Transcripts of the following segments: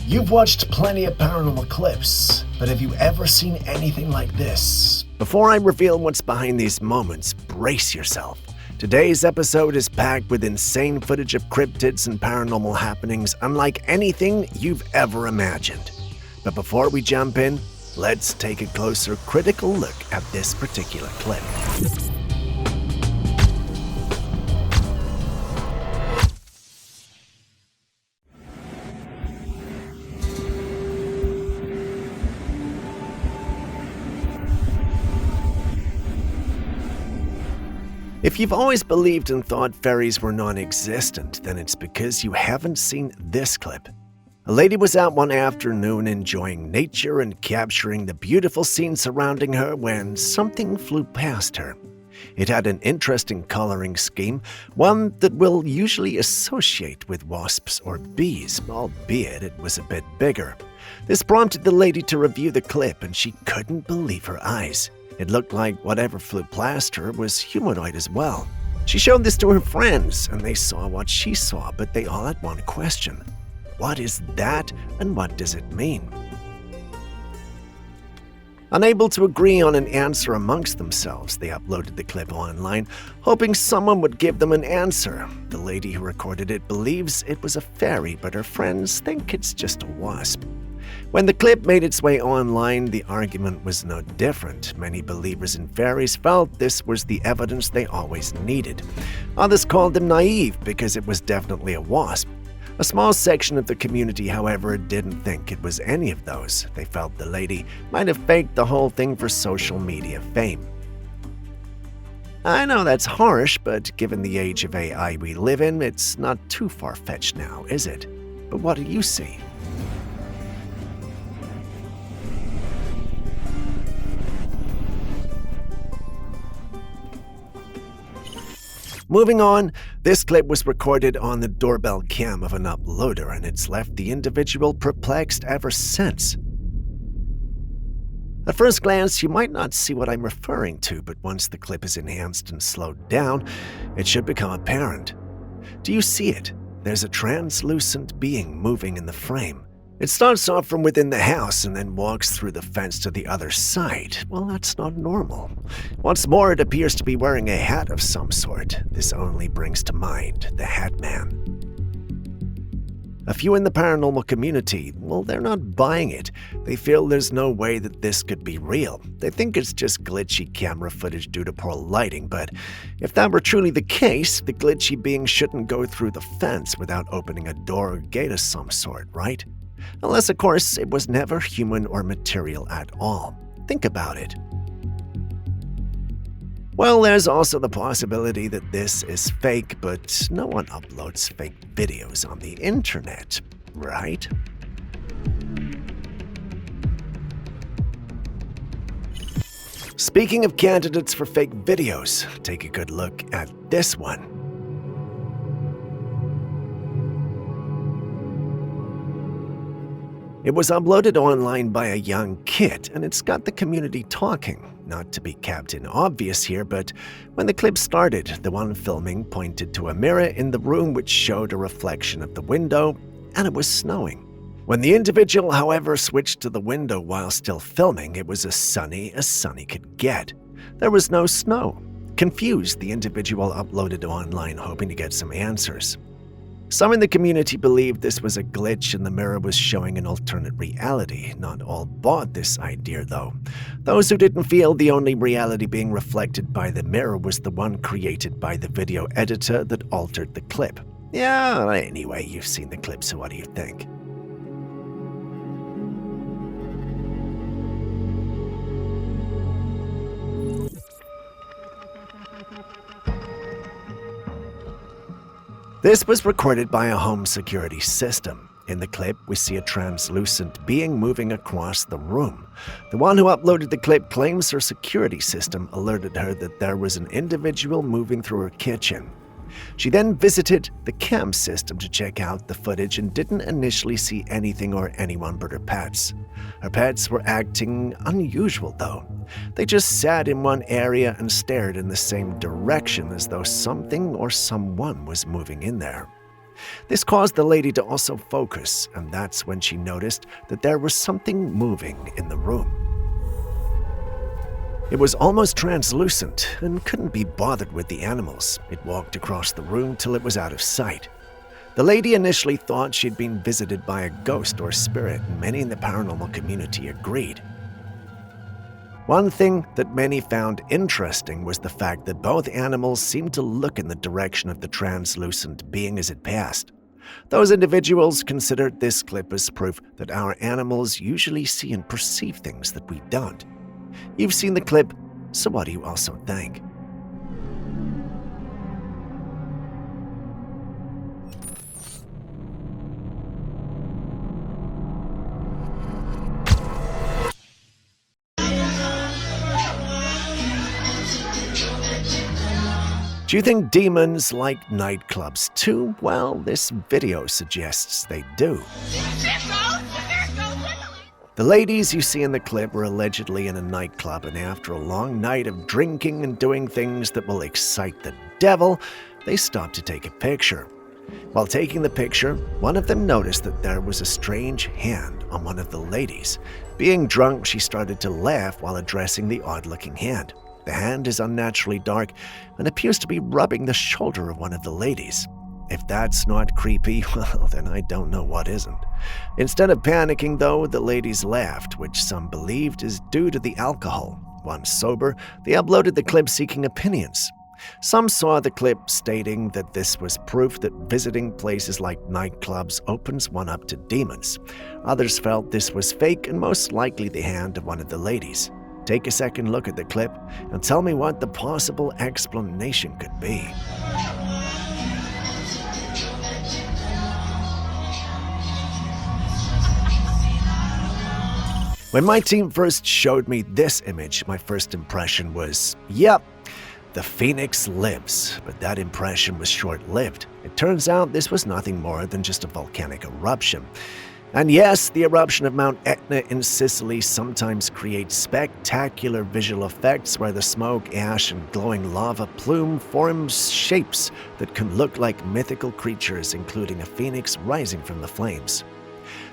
You've watched plenty of paranormal clips, but have you ever seen anything like this? Before I reveal what's behind these moments, brace yourself. Today's episode is packed with insane footage of cryptids and paranormal happenings unlike anything you've ever imagined. But before we jump in, let's take a closer, critical look at this particular clip. If you've always believed and thought fairies were non-existent, then it's because you haven't seen this clip. A lady was out one afternoon enjoying nature and capturing the beautiful scene surrounding her when something flew past her. It had an interesting coloring scheme, one that we'll usually associate with wasps or bees, albeit it was a bit bigger. This prompted the lady to review the clip, and she couldn't believe her eyes. It looked like whatever flew past her was humanoid as well. She showed this to her friends, and they saw what she saw, but they all had one question. What is that, and what does it mean? Unable to agree on an answer amongst themselves, they uploaded the clip online, hoping someone would give them an answer. The lady who recorded it believes it was a fairy, but her friends think it's just a wasp. When the clip made its way online, the argument was no different. Many believers in fairies felt this was the evidence they always needed. Others called them naive because it was definitely a wasp. A small section of the community, however, didn't think it was any of those. They felt the lady might have faked the whole thing for social media fame. I know that's harsh, but given the age of AI we live in, it's not too far-fetched now, is it? But what do you see? Moving on, this clip was recorded on the doorbell cam of an uploader, and it's left the individual perplexed ever since. At first glance, you might not see what I'm referring to, but once the clip is enhanced and slowed down, it should become apparent. Do you see it? There's a translucent being moving in the frame. It starts off from within the house and then walks through the fence to the other side. Well, that's not normal. What's more, it appears to be wearing a hat of some sort. This only brings to mind the Hat Man. A few in the paranormal community, well, they're not buying it. They feel there's no way that this could be real. They think it's just glitchy camera footage due to poor lighting, but if that were truly the case, the glitchy being shouldn't go through the fence without opening a door or gate of some sort, right? Unless, of course, it was never human or material at all. Think about it. Well, there's also the possibility that this is fake, but no one uploads fake videos on the internet, right? Speaking of candidates for fake videos, take a good look at this one. It was uploaded online by a young kid, and it's got the community talking. Not to be Captain Obvious here, but when the clip started, the one filming pointed to a mirror in the room which showed a reflection of the window, and it was snowing. When the individual, however, switched to the window while still filming, it was as sunny could get. There was no snow. Confused, the individual uploaded online hoping to get some answers. Some in the community believed this was a glitch and the mirror was showing an alternate reality. Not all bought this idea, though. Those who didn't feel the only reality being reflected by the mirror was the one created by the video editor that altered the clip. Yeah, anyway, you've seen the clip, so what do you think? This was recorded by a home security system. In the clip, we see a translucent being moving across the room. The one who uploaded the clip claims her security system alerted her that there was an individual moving through her kitchen. She then visited the cam system to check out the footage and didn't initially see anything or anyone but her pets. Her pets were acting unusual, though. They just sat in one area and stared in the same direction as though something or someone was moving in there. This caused the lady to also focus, and that's when she noticed that there was something moving in the room. It was almost translucent and couldn't be bothered with the animals. It walked across the room till it was out of sight. The lady initially thought she'd been visited by a ghost or spirit, and many in the paranormal community agreed. One thing that many found interesting was the fact that both animals seemed to look in the direction of the translucent being as it passed. Those individuals considered this clip as proof that our animals usually see and perceive things that we don't. You've seen the clip, so what do you also think? Do you think demons like nightclubs too? Well, this video suggests they do. The ladies you see in the clip were allegedly in a nightclub, and after a long night of drinking and doing things that will excite the devil, they stopped to take a picture. While taking the picture, one of them noticed that there was a strange hand on one of the ladies. Being drunk, she started to laugh while addressing the odd-looking hand. The hand is unnaturally dark and appears to be rubbing the shoulder of one of the ladies. If that's not creepy, well, then I don't know what isn't. Instead of panicking, though, the ladies laughed, which some believed is due to the alcohol. Once sober, they uploaded the clip seeking opinions. Some saw the clip stating that this was proof that visiting places like nightclubs opens one up to demons. Others felt this was fake and most likely the hand of one of the ladies. Take a second look at the clip and tell me what the possible explanation could be. When my team first showed me this image, my first impression was, yep, the Phoenix lives, but that impression was short-lived. It turns out this was nothing more than just a volcanic eruption. And yes, the eruption of Mount Etna in Sicily sometimes creates spectacular visual effects where the smoke, ash, and glowing lava plume forms shapes that can look like mythical creatures, including a phoenix rising from the flames.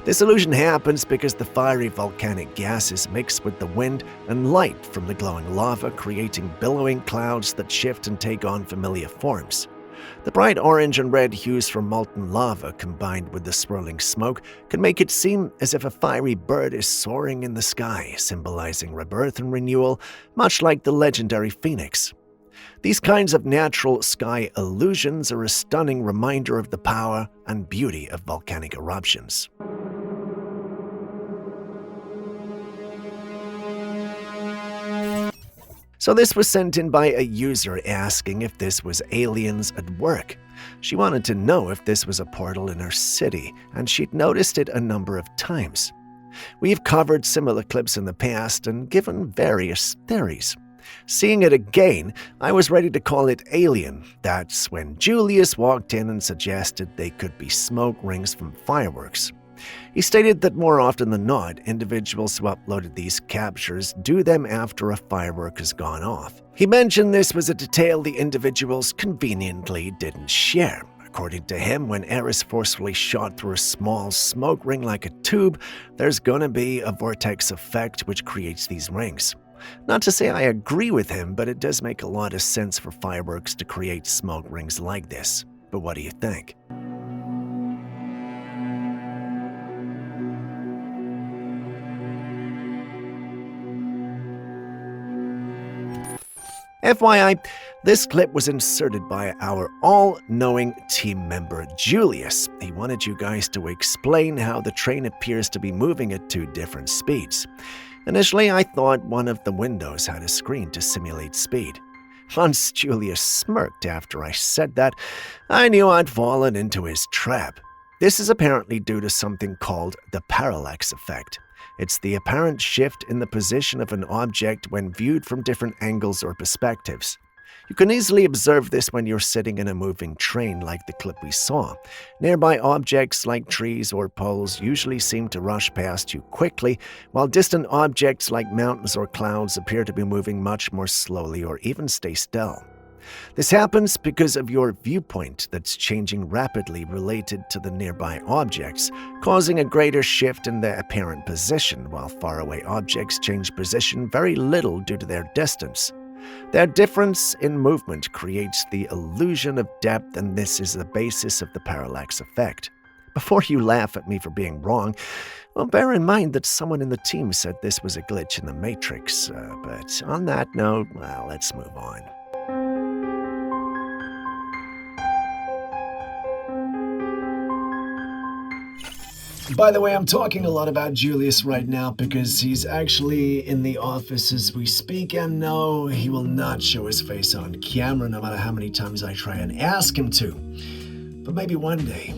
This illusion happens because the fiery volcanic gases mix with the wind and light from the glowing lava, creating billowing clouds that shift and take on familiar forms. The bright orange and red hues from molten lava combined with the swirling smoke can make it seem as if a fiery bird is soaring in the sky, symbolizing rebirth and renewal, much like the legendary phoenix. These kinds of natural sky illusions are a stunning reminder of the power and beauty of volcanic eruptions. So this was sent in by a user asking if this was aliens at work. She wanted to know if this was a portal in her city, and she'd noticed it a number of times. We've covered similar clips in the past and given various theories. Seeing it again, I was ready to call it alien. That's when Julius walked in and suggested they could be smoke rings from fireworks. He stated that more often than not, individuals who uploaded these captures do them after a firework has gone off. He mentioned this was a detail the individuals conveniently didn't share. According to him, when air is forcefully shot through a small smoke ring like a tube, there's gonna be a vortex effect which creates these rings. Not to say I agree with him, but it does make a lot of sense for fireworks to create smoke rings like this. But what do you think? FYI, this clip was inserted by our all-knowing team member Julius. He wanted you guys to explain how the train appears to be moving at two different speeds. Initially, I thought one of the windows had a screen to simulate speed. Once Julius smirked after I said that, I knew I'd fallen into his trap. This is apparently due to something called the parallax effect. It's the apparent shift in the position of an object when viewed from different angles or perspectives. You can easily observe this when you're sitting in a moving train like the clip we saw. Nearby objects like trees or poles usually seem to rush past you quickly, while distant objects like mountains or clouds appear to be moving much more slowly or even stay still. This happens because of your viewpoint that's changing rapidly related to the nearby objects, causing a greater shift in their apparent position, while faraway objects change position very little due to their distance. Their difference in movement creates the illusion of depth, and this is the basis of the parallax effect. Before you laugh at me for being wrong, well, bear in mind that someone in the team said this was a glitch in the Matrix, but on that note, well, let's move on. By the way, I'm talking a lot about Julius right now because he's actually in the office as we speak, and no, he will not show his face on camera no matter how many times I try and ask him to. But maybe one day.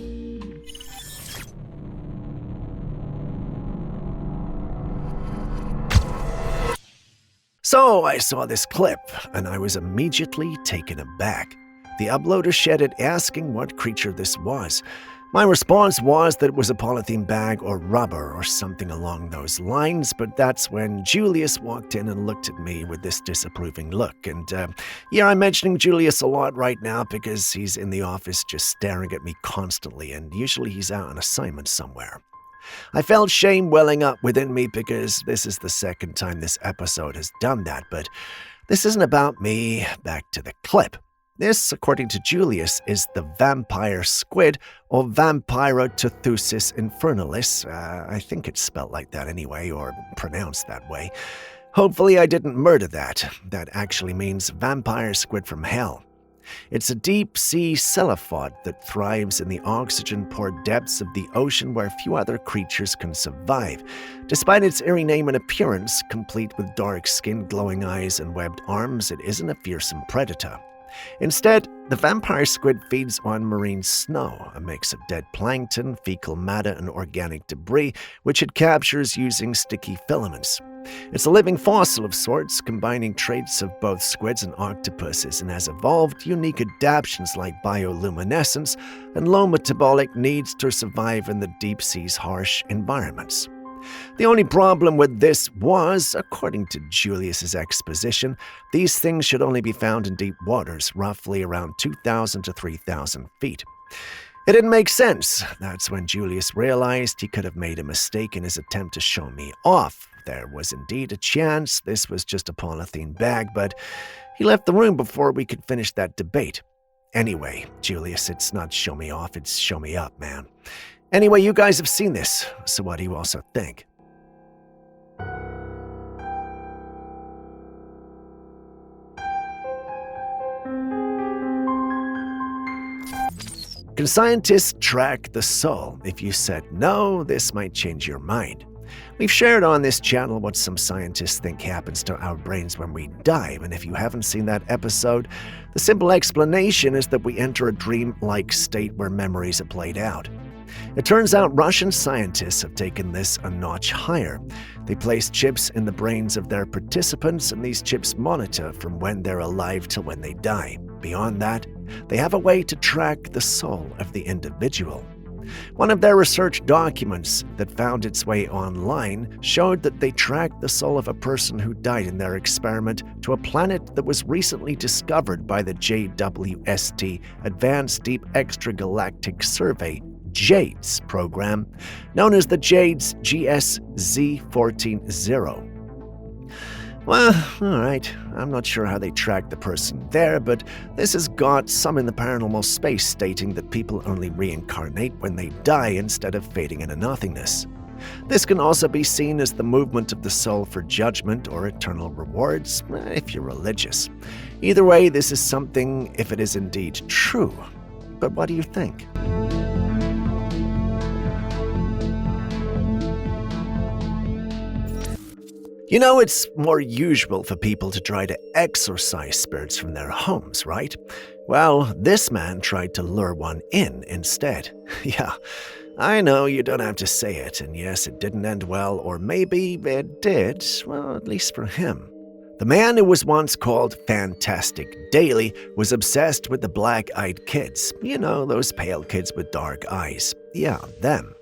So I saw this clip, and I was immediately taken aback. The uploader shared it asking what creature this was. My response was that it was a polythene bag or rubber or something along those lines, but that's when Julius walked in and looked at me with this disapproving look. And yeah, I'm mentioning Julius a lot right now because he's in the office just staring at me constantly, and usually he's out on assignment somewhere. I felt shame welling up within me because this is the second time this episode has done that, but this isn't about me. Back to the clip. This, according to Julius, is the vampire squid, or Vampira Tuthusis infernalis. I think it's spelled like that anyway, or pronounced that way. Hopefully I didn't murder that. That actually means vampire squid from hell. It's a deep-sea cephalopod that thrives in the oxygen-poor depths of the ocean where few other creatures can survive. Despite its eerie name and appearance, complete with dark skin, glowing eyes, and webbed arms, it isn't a fearsome predator. Instead, the vampire squid feeds on marine snow, a mix of dead plankton, fecal matter, and organic debris, which it captures using sticky filaments. It's a living fossil of sorts, combining traits of both squids and octopuses, and has evolved unique adaptations like bioluminescence and low metabolic needs to survive in the deep sea's harsh environments. The only problem with this was, according to Julius's exposition, these things should only be found in deep waters, roughly around 2,000 to 3,000 feet. It didn't make sense. That's when Julius realized he could have made a mistake in his attempt to show me off. There was indeed a chance this was just a polythene bag, but he left the room before we could finish that debate. Anyway, Julius, it's not show me off, it's show me up, man. Anyway, you guys have seen this, so what do you also think? Can scientists track the soul? If you said no, this might change your mind. We've shared on this channel what some scientists think happens to our brains when we die, and if you haven't seen that episode, the simple explanation is that we enter a dream-like state where memories are played out. It turns out Russian scientists have taken this a notch higher. They place chips in the brains of their participants, and these chips monitor from when they're alive till when they die. Beyond that, they have a way to track the soul of the individual. One of their research documents that found its way online showed that they tracked the soul of a person who died in their experiment to a planet that was recently discovered by the JWST Advanced Deep Extragalactic Survey JADES program, known as the JADES GSZ140. Well, alright, I'm not sure how they tracked the person there, but this has got some in the paranormal space stating that people only reincarnate when they die instead of fading into nothingness. This can also be seen as the movement of the soul for judgment or eternal rewards, if you're religious. Either way, this is something if it is indeed true. But what do you think? You know, it's more usual for people to try to exorcise spirits from their homes, right? Well, this man tried to lure one in instead. Yeah, I know you don't have to say it, and yes, it didn't end well, or maybe it did, well, at least for him. The man who was once called Fantastic Daily was obsessed with the black-eyed kids. You know, those pale kids with dark eyes. Yeah, them.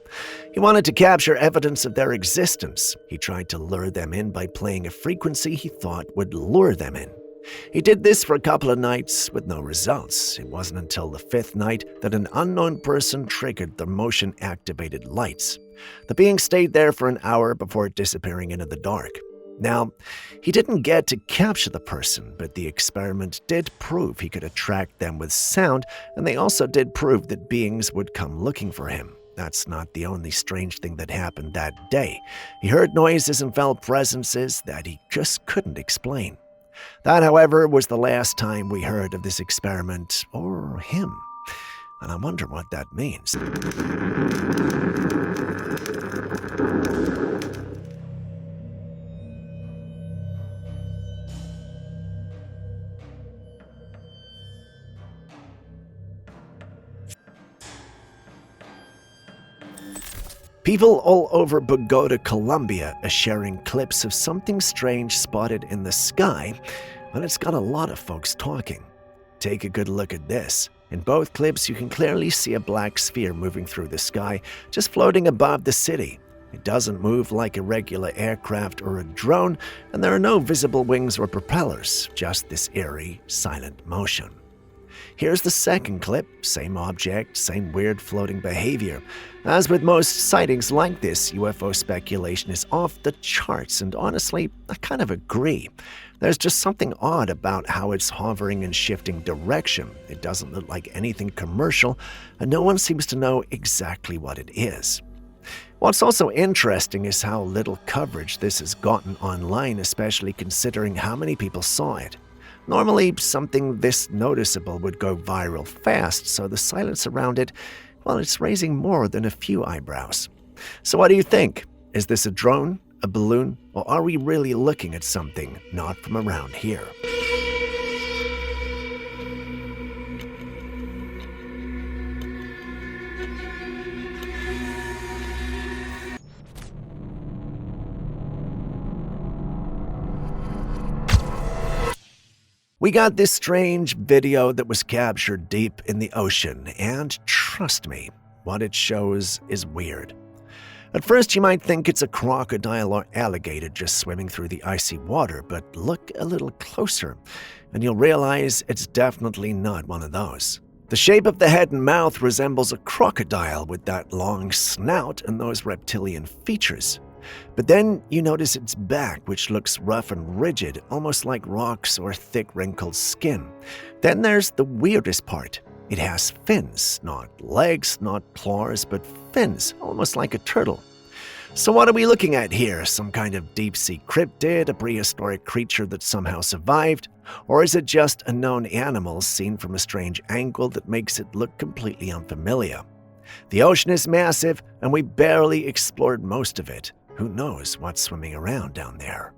He wanted to capture evidence of their existence. He tried to lure them in by playing a frequency he thought would lure them in. He did this for a couple of nights with no results. It wasn't until the fifth night that an unknown person triggered the motion-activated lights. The being stayed there for an hour before disappearing into the dark. Now, he didn't get to capture the person, but the experiment did prove he could attract them with sound, and they also did prove that beings would come looking for him. That's not the only strange thing that happened that day. He heard noises and felt presences that he just couldn't explain. That, however, was the last time we heard of this experiment or him. And I wonder what that means. People all over Bogota, Colombia are sharing clips of something strange spotted in the sky, and it's got a lot of folks talking. Take a good look at this. In both clips, you can clearly see a black sphere moving through the sky, just floating above the city. It doesn't move like a regular aircraft or a drone, and there are no visible wings or propellers, just this eerie, silent motion. Here's the second clip, same object, same weird floating behavior. As with most sightings like this, UFO speculation is off the charts, and honestly, I kind of agree. There's just something odd about how it's hovering and shifting direction. It doesn't look like anything commercial, and no one seems to know exactly what it is. What's also interesting is how little coverage this has gotten online, especially considering how many people saw it. Normally, something this noticeable would go viral fast, so the silence around it, well, it's raising more than a few eyebrows. So what do you think? Is this a drone, a balloon, or are we really looking at something not from around here? We got this strange video that was captured deep in the ocean, and trust me, what it shows is weird. At first, you might think it's a crocodile or alligator just swimming through the icy water, but look a little closer, and you'll realize it's definitely not one of those. The shape of the head and mouth resembles a crocodile with that long snout and those reptilian features. But then you notice its back, which looks rough and rigid, almost like rocks or thick wrinkled skin. Then there's the weirdest part. It has fins, not legs, not claws, but fins, almost like a turtle. So what are we looking at here? Some kind of deep-sea cryptid, a prehistoric creature that somehow survived? Or is it just a known animal seen from a strange angle that makes it look completely unfamiliar? The ocean is massive, and we barely explored most of it. Who knows what's swimming around down there?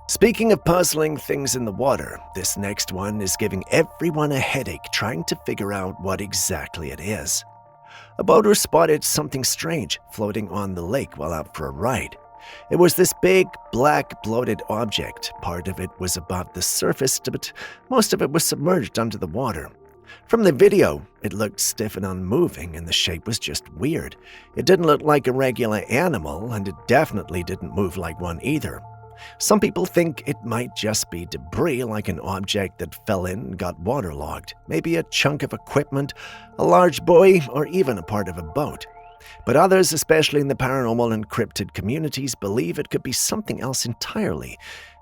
Speaking of puzzling things in the water, this next one is giving everyone a headache trying to figure out what exactly it is. A boater spotted something strange floating on the lake while out for a ride. It was this big, black, bloated object. Part of it was above the surface, but most of it was submerged under the water. From the video, it looked stiff and unmoving, and the shape was just weird. It didn't look like a regular animal, and it definitely didn't move like one either. Some people think it might just be debris, like an object that fell in and got waterlogged, maybe a chunk of equipment, a large buoy, or even a part of a boat. But others, especially in the paranormal and cryptid communities, believe it could be something else entirely.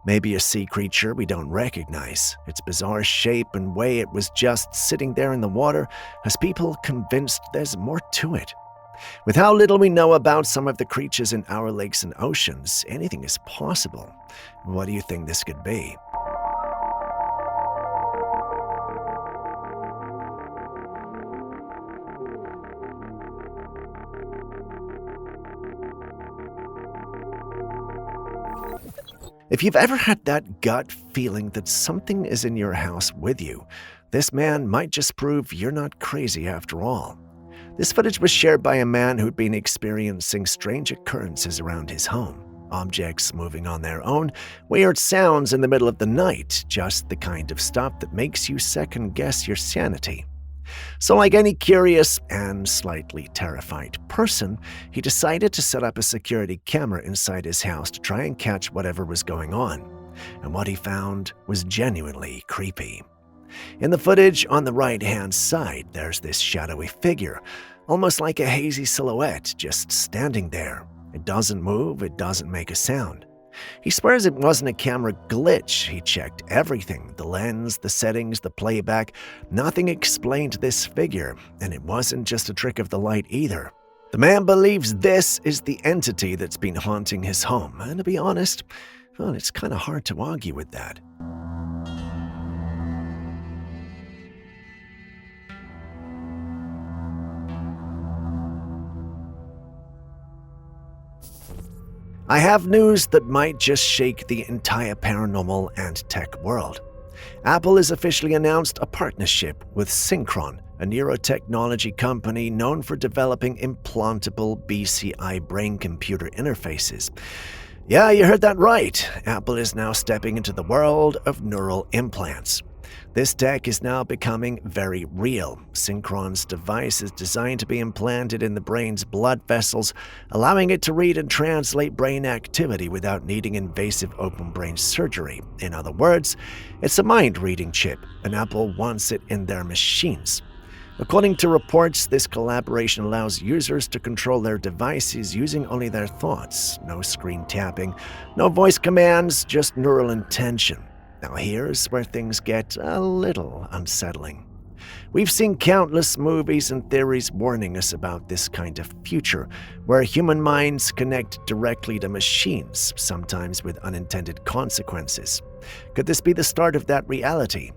Maybe a sea creature we don't recognize. Its bizarre shape and way it was just sitting there in the water has people convinced there's more to it. With how little we know about some of the creatures in our lakes and oceans, anything is possible. What do you think this could be? If you've ever had that gut feeling that something is in your house with you, this man might just prove you're not crazy after all. This footage was shared by a man who'd been experiencing strange occurrences around his home. Objects moving on their own, weird sounds in the middle of the night, just the kind of stuff that makes you second-guess your sanity. So like any curious and slightly terrified person, he decided to set up a security camera inside his house to try and catch whatever was going on. And what he found was genuinely creepy. In the footage on the right-hand side, there's this shadowy figure, almost like a hazy silhouette, just standing there. It doesn't move, it doesn't make a sound. He swears it wasn't a camera glitch. He checked everything, the lens, the settings, the playback. Nothing explained this figure, and it wasn't just a trick of the light either. The man believes this is the entity that's been haunting his home, and to be honest, well, it's kind of hard to argue with that. I have news that might just shake the entire paranormal and tech world. Apple has officially announced a partnership with Synchron, a neurotechnology company known for developing implantable BCI brain-computer interfaces. Yeah, you heard that right. Apple is now stepping into the world of neural implants. This tech is now becoming very real. Synchron's device is designed to be implanted in the brain's blood vessels, allowing it to read and translate brain activity without needing invasive open brain surgery. In other words, it's a mind-reading chip, and Apple wants it in their machines. According to reports, this collaboration allows users to control their devices using only their thoughts. No screen tapping, no voice commands, just neural intention. Now here's where things get a little unsettling. We've seen countless movies and theories warning us about this kind of future, where human minds connect directly to machines, sometimes with unintended consequences. Could this be the start of that reality?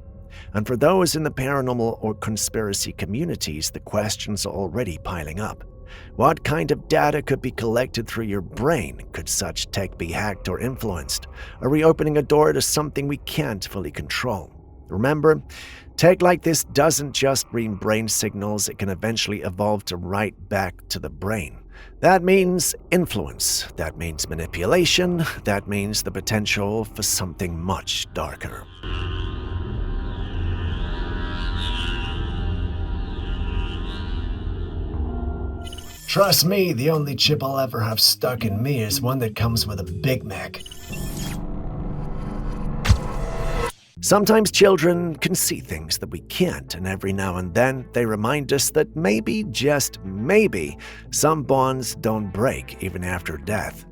And for those in the paranormal or conspiracy communities, the questions are already piling up. What kind of data could be collected through your brain? Could such tech be hacked or influenced? Are we opening a door to something we can't fully control? Remember, tech like this doesn't just read brain signals, it can eventually evolve to write back to the brain. That means influence, that means manipulation, that means the potential for something much darker. Trust me, the only chip I'll ever have stuck in me is one that comes with a Big Mac. Sometimes children can see things that we can't, and every now and then they remind us that maybe, just maybe, some bonds don't break even after death.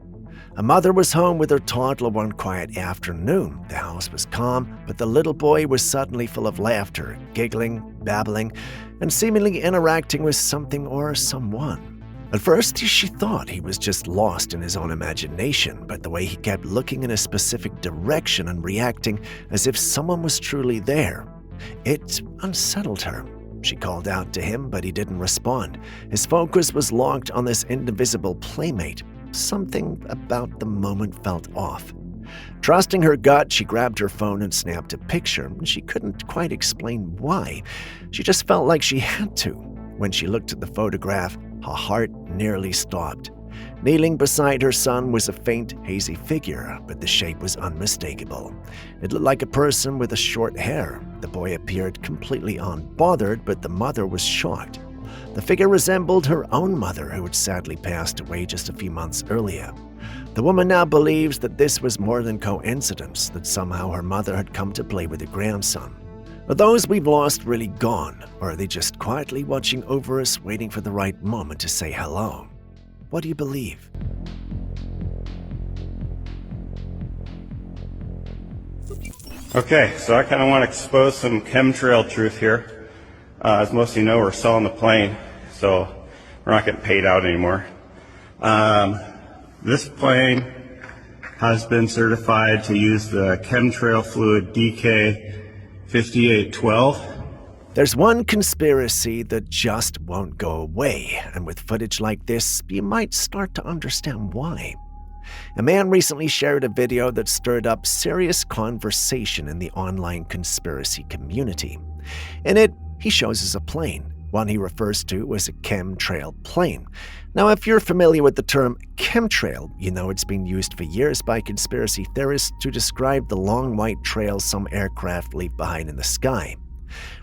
A mother was home with her toddler one quiet afternoon. The house was calm, but the little boy was suddenly full of laughter, giggling, babbling, and seemingly interacting with something or someone. At first, she thought he was just lost in his own imagination, but the way he kept looking in a specific direction and reacting as if someone was truly there, it unsettled her. She called out to him, but he didn't respond. His focus was locked on this indivisible playmate. Something about the moment felt off. Trusting her gut, she grabbed her phone and snapped a picture. She couldn't quite explain why. She just felt like she had to. When she looked at the photograph, her heart nearly stopped. Kneeling beside her son was a faint, hazy figure, but the shape was unmistakable. It looked like a person with a short hair. The boy appeared completely unbothered, but the mother was shocked. The figure resembled her own mother, who had sadly passed away just a few months earlier. The woman now believes that this was more than coincidence, that somehow her mother had come to play with her grandson. Are those we've lost really gone, or are they just quietly watching over us, waiting for the right moment to say hello? What do you believe? Okay, so I kind of want to expose some chemtrail truth here. As most of you know, we're selling the plane, so we're not getting paid out anymore. This plane has been certified to use the chemtrail fluid DK5812. There's one conspiracy that just won't go away, and with footage like this, you might start to understand why. A man recently shared a video that stirred up serious conversation in the online conspiracy community. In it, he shows us a plane, one he refers to as a chemtrail plane. Now, if you're familiar with the term chemtrail, you know it's been used for years by conspiracy theorists to describe the long white trails some aircraft leave behind in the sky.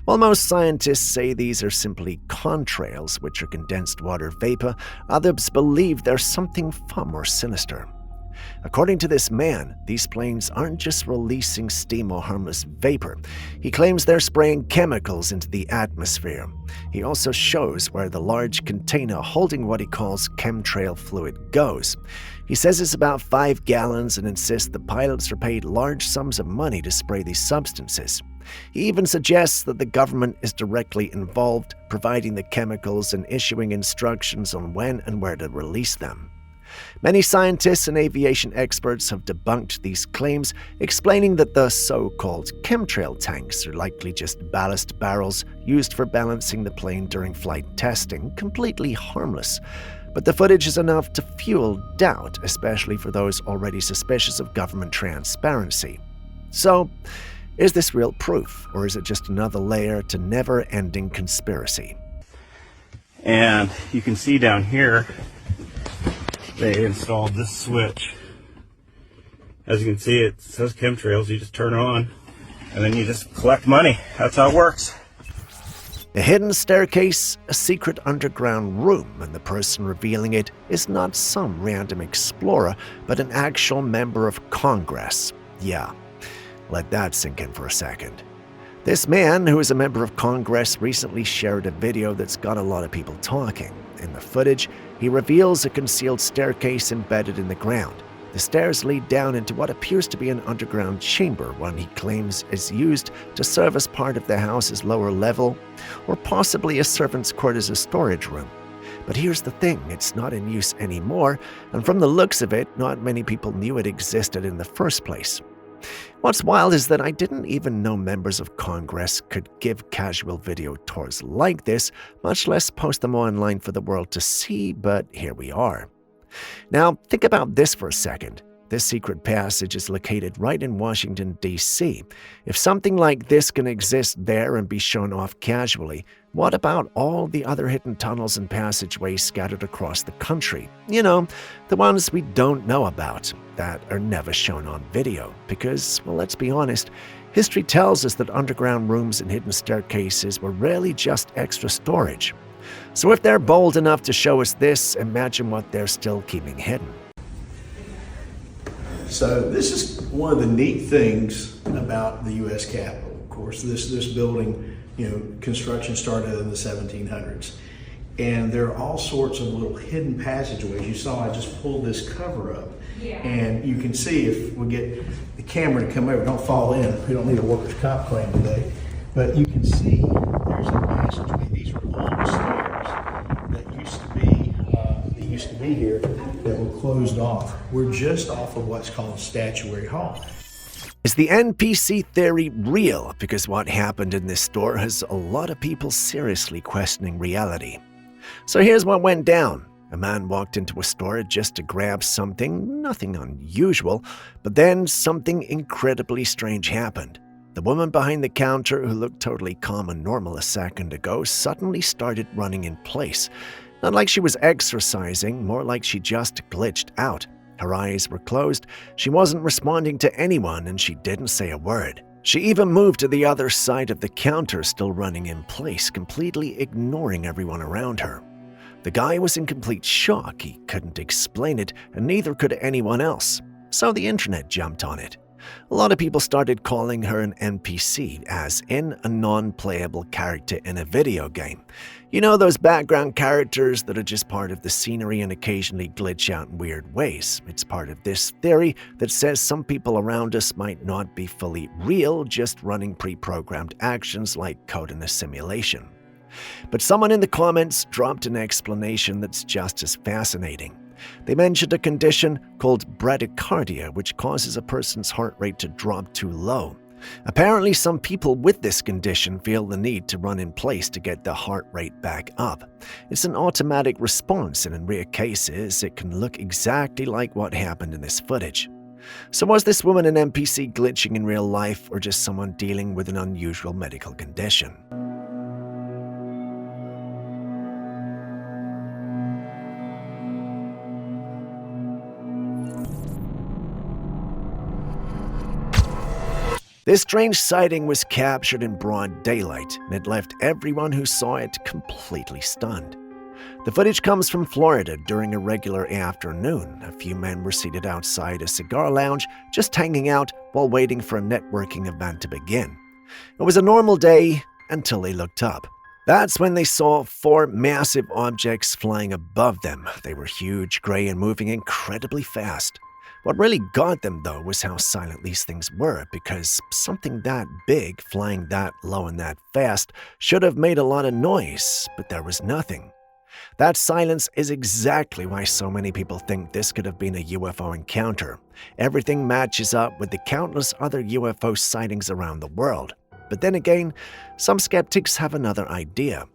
While most scientists say these are simply contrails, which are condensed water vapor, others believe there's something far more sinister. According to this man, these planes aren't just releasing steam or harmless vapor. He claims they're spraying chemicals into the atmosphere. He also shows where the large container holding what he calls chemtrail fluid goes. He says it's about 5 gallons and insists the pilots are paid large sums of money to spray these substances. He even suggests that the government is directly involved, providing the chemicals and issuing instructions on when and where to release them. Many scientists and aviation experts have debunked these claims, explaining that the so-called chemtrail tanks are likely just ballast barrels used for balancing the plane during flight testing, completely harmless. But the footage is enough to fuel doubt, especially for those already suspicious of government transparency. So, is this real proof, or is it just another layer to never-ending conspiracy? And you can see down here, they installed this switch. As you can see, it says chemtrails. You just turn it on, and then you just collect money. That's how it works. A hidden staircase, a secret underground room, and the person revealing it is not some random explorer, but an actual member of Congress. Yeah, let that sink in for a second. This man, who is a member of Congress, recently shared a video that's got a lot of people talking. In the footage, he reveals a concealed staircase embedded in the ground. The stairs lead down into what appears to be an underground chamber, one he claims is used to serve as part of the house's lower level, or possibly a servant's quarters or storage room. But here's the thing, it's not in use anymore, and from the looks of it, not many people knew it existed in the first place. What's wild is that I didn't even know members of Congress could give casual video tours like this, much less post them online for the world to see, but here we are. Now, think about this for a second. This secret passage is located right in Washington, D.C. If something like this can exist there and be shown off casually, what about all the other hidden tunnels and passageways scattered across the country? You know, the ones we don't know about, that are never shown on video. Because, well, let's be honest, history tells us that underground rooms and hidden staircases were rarely just extra storage. So if they're bold enough to show us this, imagine what they're still keeping hidden. So this is one of the neat things about the U.S. Capitol. Of course, this building, construction started in the 1700s. And there are all sorts of little hidden passageways. You saw I just pulled this cover up. Yeah. And you can see if we get the camera to come over, don't fall in. We don't need a workers' comp claim today. But you can see there's a passageway. These were long stairs that used to be here that were closed off. We're just off of what's called Statuary Hall. Is the NPC theory real? Because what happened in this store has a lot of people seriously questioning reality. So here's what went down. A man walked into a store just to grab something, nothing unusual, but then something incredibly strange happened. The woman behind the counter, who looked totally calm and normal a second ago, suddenly started running in place. Not like she was exercising, more like she just glitched out. Her eyes were closed, she wasn't responding to anyone, and she didn't say a word. She even moved to the other side of the counter, still running in place, completely ignoring everyone around her. The guy was in complete shock. He couldn't explain it, and neither could anyone else. So the internet jumped on it. A lot of people started calling her an NPC, as in a non-playable character in a video game. You know, those background characters that are just part of the scenery and occasionally glitch out in weird ways. It's part of this theory that says some people around us might not be fully real, just running pre-programmed actions like code in a simulation. But someone in the comments dropped an explanation that's just as fascinating. They mentioned a condition called bradycardia, which causes a person's heart rate to drop too low. Apparently, some people with this condition feel the need to run in place to get the heart rate back up. It's an automatic response, and in rare cases, it can look exactly like what happened in this footage. So was this woman an NPC glitching in real life, or just someone dealing with an unusual medical condition? This strange sighting was captured in broad daylight, and it left everyone who saw it completely stunned. The footage comes from Florida during a regular afternoon. A few men were seated outside a cigar lounge, just hanging out while waiting for a networking event to begin. It was a normal day until they looked up. That's when they saw 4 massive objects flying above them. They were huge, gray, and moving incredibly fast. What really got them, though, was how silent these things were, because something that big, flying that low and that fast, should have made a lot of noise, but there was nothing. That silence is exactly why so many people think this could have been a UFO encounter. Everything matches up with the countless other UFO sightings around the world. But then again, some skeptics have another idea.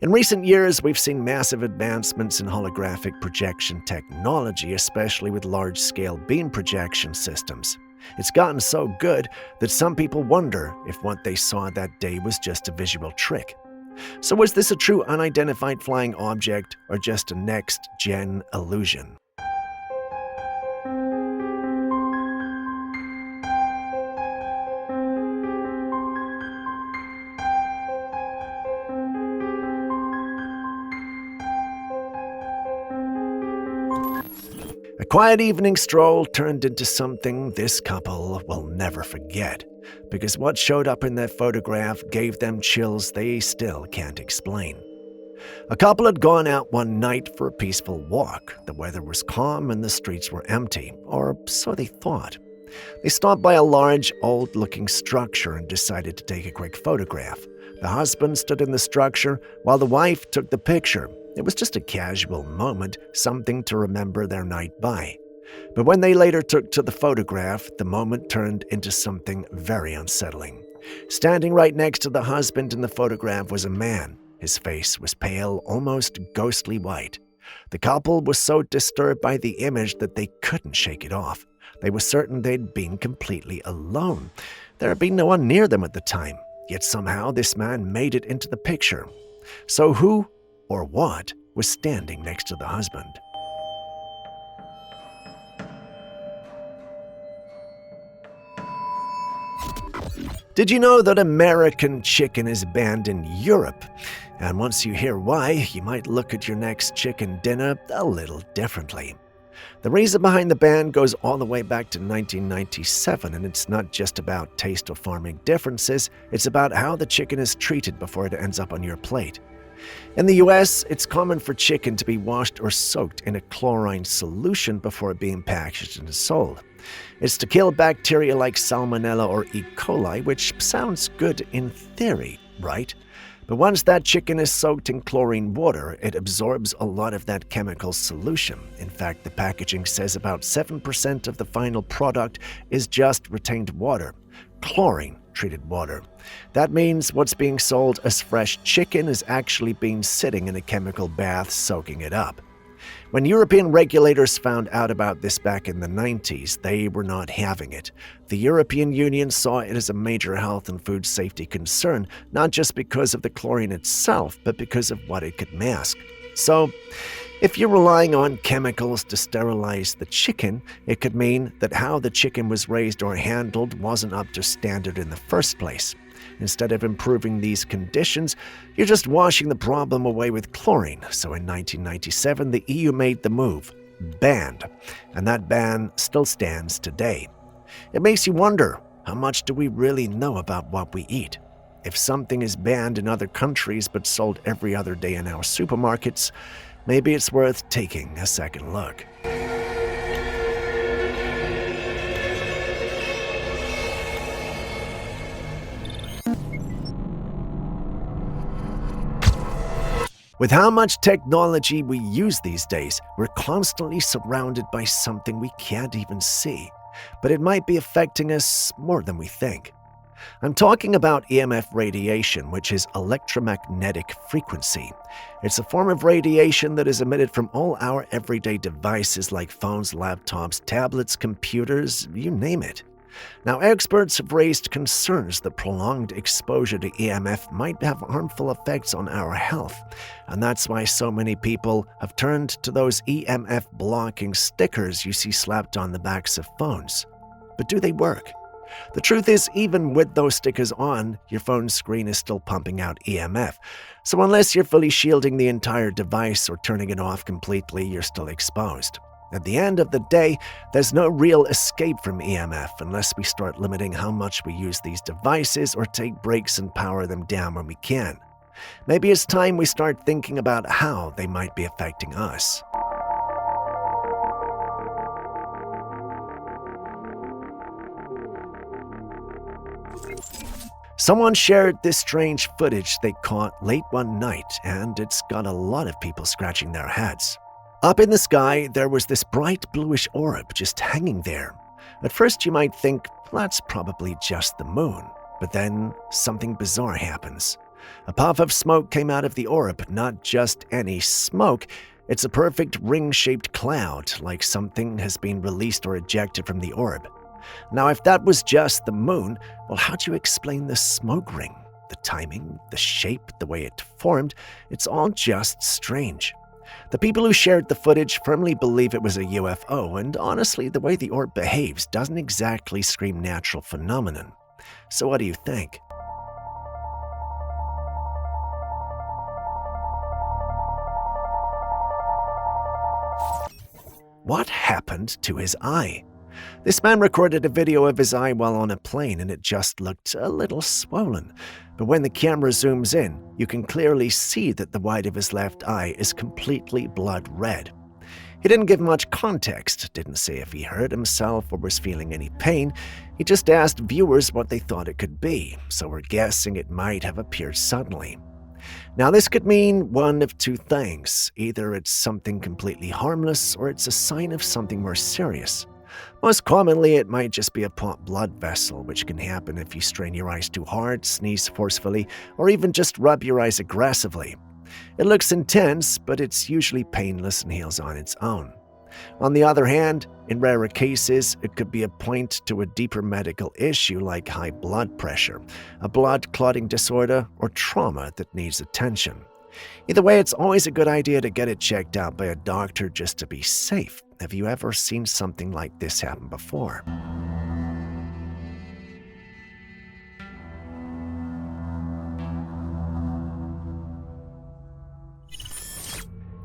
In recent years, we've seen massive advancements in holographic projection technology, especially with large-scale beam projection systems. It's gotten so good that some people wonder if what they saw that day was just a visual trick. So was this a true unidentified flying object or just a next-gen illusion? A quiet evening stroll turned into something this couple will never forget, because what showed up in their photograph gave them chills they still can't explain. A couple had gone out one night for a peaceful walk. The weather was calm and the streets were empty, or so they thought. They stopped by a large, old-looking structure and decided to take a quick photograph. The husband stood in the structure while the wife took the picture. It was just a casual moment, something to remember their night by. But when they later took to the photograph, the moment turned into something very unsettling. Standing right next to the husband in the photograph was a man. His face was pale, almost ghostly white. The couple was so disturbed by the image that they couldn't shake it off. They were certain they'd been completely alone. There had been no one near them at the time, yet somehow this man made it into the picture. So who or what was standing next to the husband? Did you know that American chicken is banned in Europe? And once you hear why, you might look at your next chicken dinner a little differently. The reason behind the ban goes all the way back to 1997, and it's not just about taste or farming differences, it's about how the chicken is treated before it ends up on your plate. In the US, it's common for chicken to be washed or soaked in a chlorine solution before being packaged and sold. It's to kill bacteria like Salmonella or E. coli, which sounds good in theory, right? But once that chicken is soaked in chlorine water, it absorbs a lot of that chemical solution. In fact, the packaging says about 7% of the final product is just retained water, chlorine-treated water. That means what's being sold as fresh chicken is actually being sitting in a chemical bath soaking it up. When European regulators found out about this back in the 90s, they were not having it. The European Union saw it as a major health and food safety concern, not just because of the chlorine itself, but because of what it could mask. So, if you're relying on chemicals to sterilize the chicken, it could mean that how the chicken was raised or handled wasn't up to standard in the first place. Instead of improving these conditions, you're just washing the problem away with chlorine. So in 1997, the EU made the move, banned, and that ban still stands today. It makes you wonder, how much do we really know about what we eat? If something is banned in other countries but sold every other day in our supermarkets, maybe it's worth taking a second look. With how much technology we use these days, we're constantly surrounded by something we can't even see, but it might be affecting us more than we think. I'm talking about EMF radiation, which is electromagnetic frequency. It's a form of radiation that is emitted from all our everyday devices like phones, laptops, tablets, computers, you name it. Now, experts have raised concerns that prolonged exposure to EMF might have harmful effects on our health, and that's why so many people have turned to those EMF blocking stickers you see slapped on the backs of phones. But do they work? The truth is, even with those stickers on, your phone's screen is still pumping out EMF. So unless you're fully shielding the entire device or turning it off completely, you're still exposed. At the end of the day, there's no real escape from EMF unless we start limiting how much we use these devices or take breaks and power them down when we can. Maybe it's time we start thinking about how they might be affecting us. Someone shared this strange footage they caught late one night, and it's got a lot of people scratching their heads. Up in the sky, there was this bright bluish orb just hanging there. At first you might think, that's probably just the moon. But then something bizarre happens. A puff of smoke came out of the orb, not just any smoke. It's a perfect ring-shaped cloud, like something has been released or ejected from the orb. Now, if that was just the moon, well, how'd you explain the smoke ring? The timing, the shape, the way it formed, it's all just strange. The people who shared the footage firmly believe it was a UFO, and honestly, the way the orb behaves doesn't exactly scream natural phenomenon. So what do you think? What happened to his eye? This man recorded a video of his eye while on a plane and it just looked a little swollen. But when the camera zooms in, you can clearly see that the white of his left eye is completely blood red. He didn't give much context, didn't say if he hurt himself or was feeling any pain. He just asked viewers what they thought it could be, so we're guessing it might have appeared suddenly. Now, this could mean one of two things. Either it's something completely harmless or it's a sign of something more serious. Most commonly, it might just be a popped blood vessel, which can happen if you strain your eyes too hard, sneeze forcefully, or even just rub your eyes aggressively. It looks intense, but it's usually painless and heals on its own. On the other hand, in rarer cases, it could be a point to a deeper medical issue like high blood pressure, a blood clotting disorder, or trauma that needs attention. Either way, it's always a good idea to get it checked out by a doctor just to be safe. Have you ever seen something like this happen before?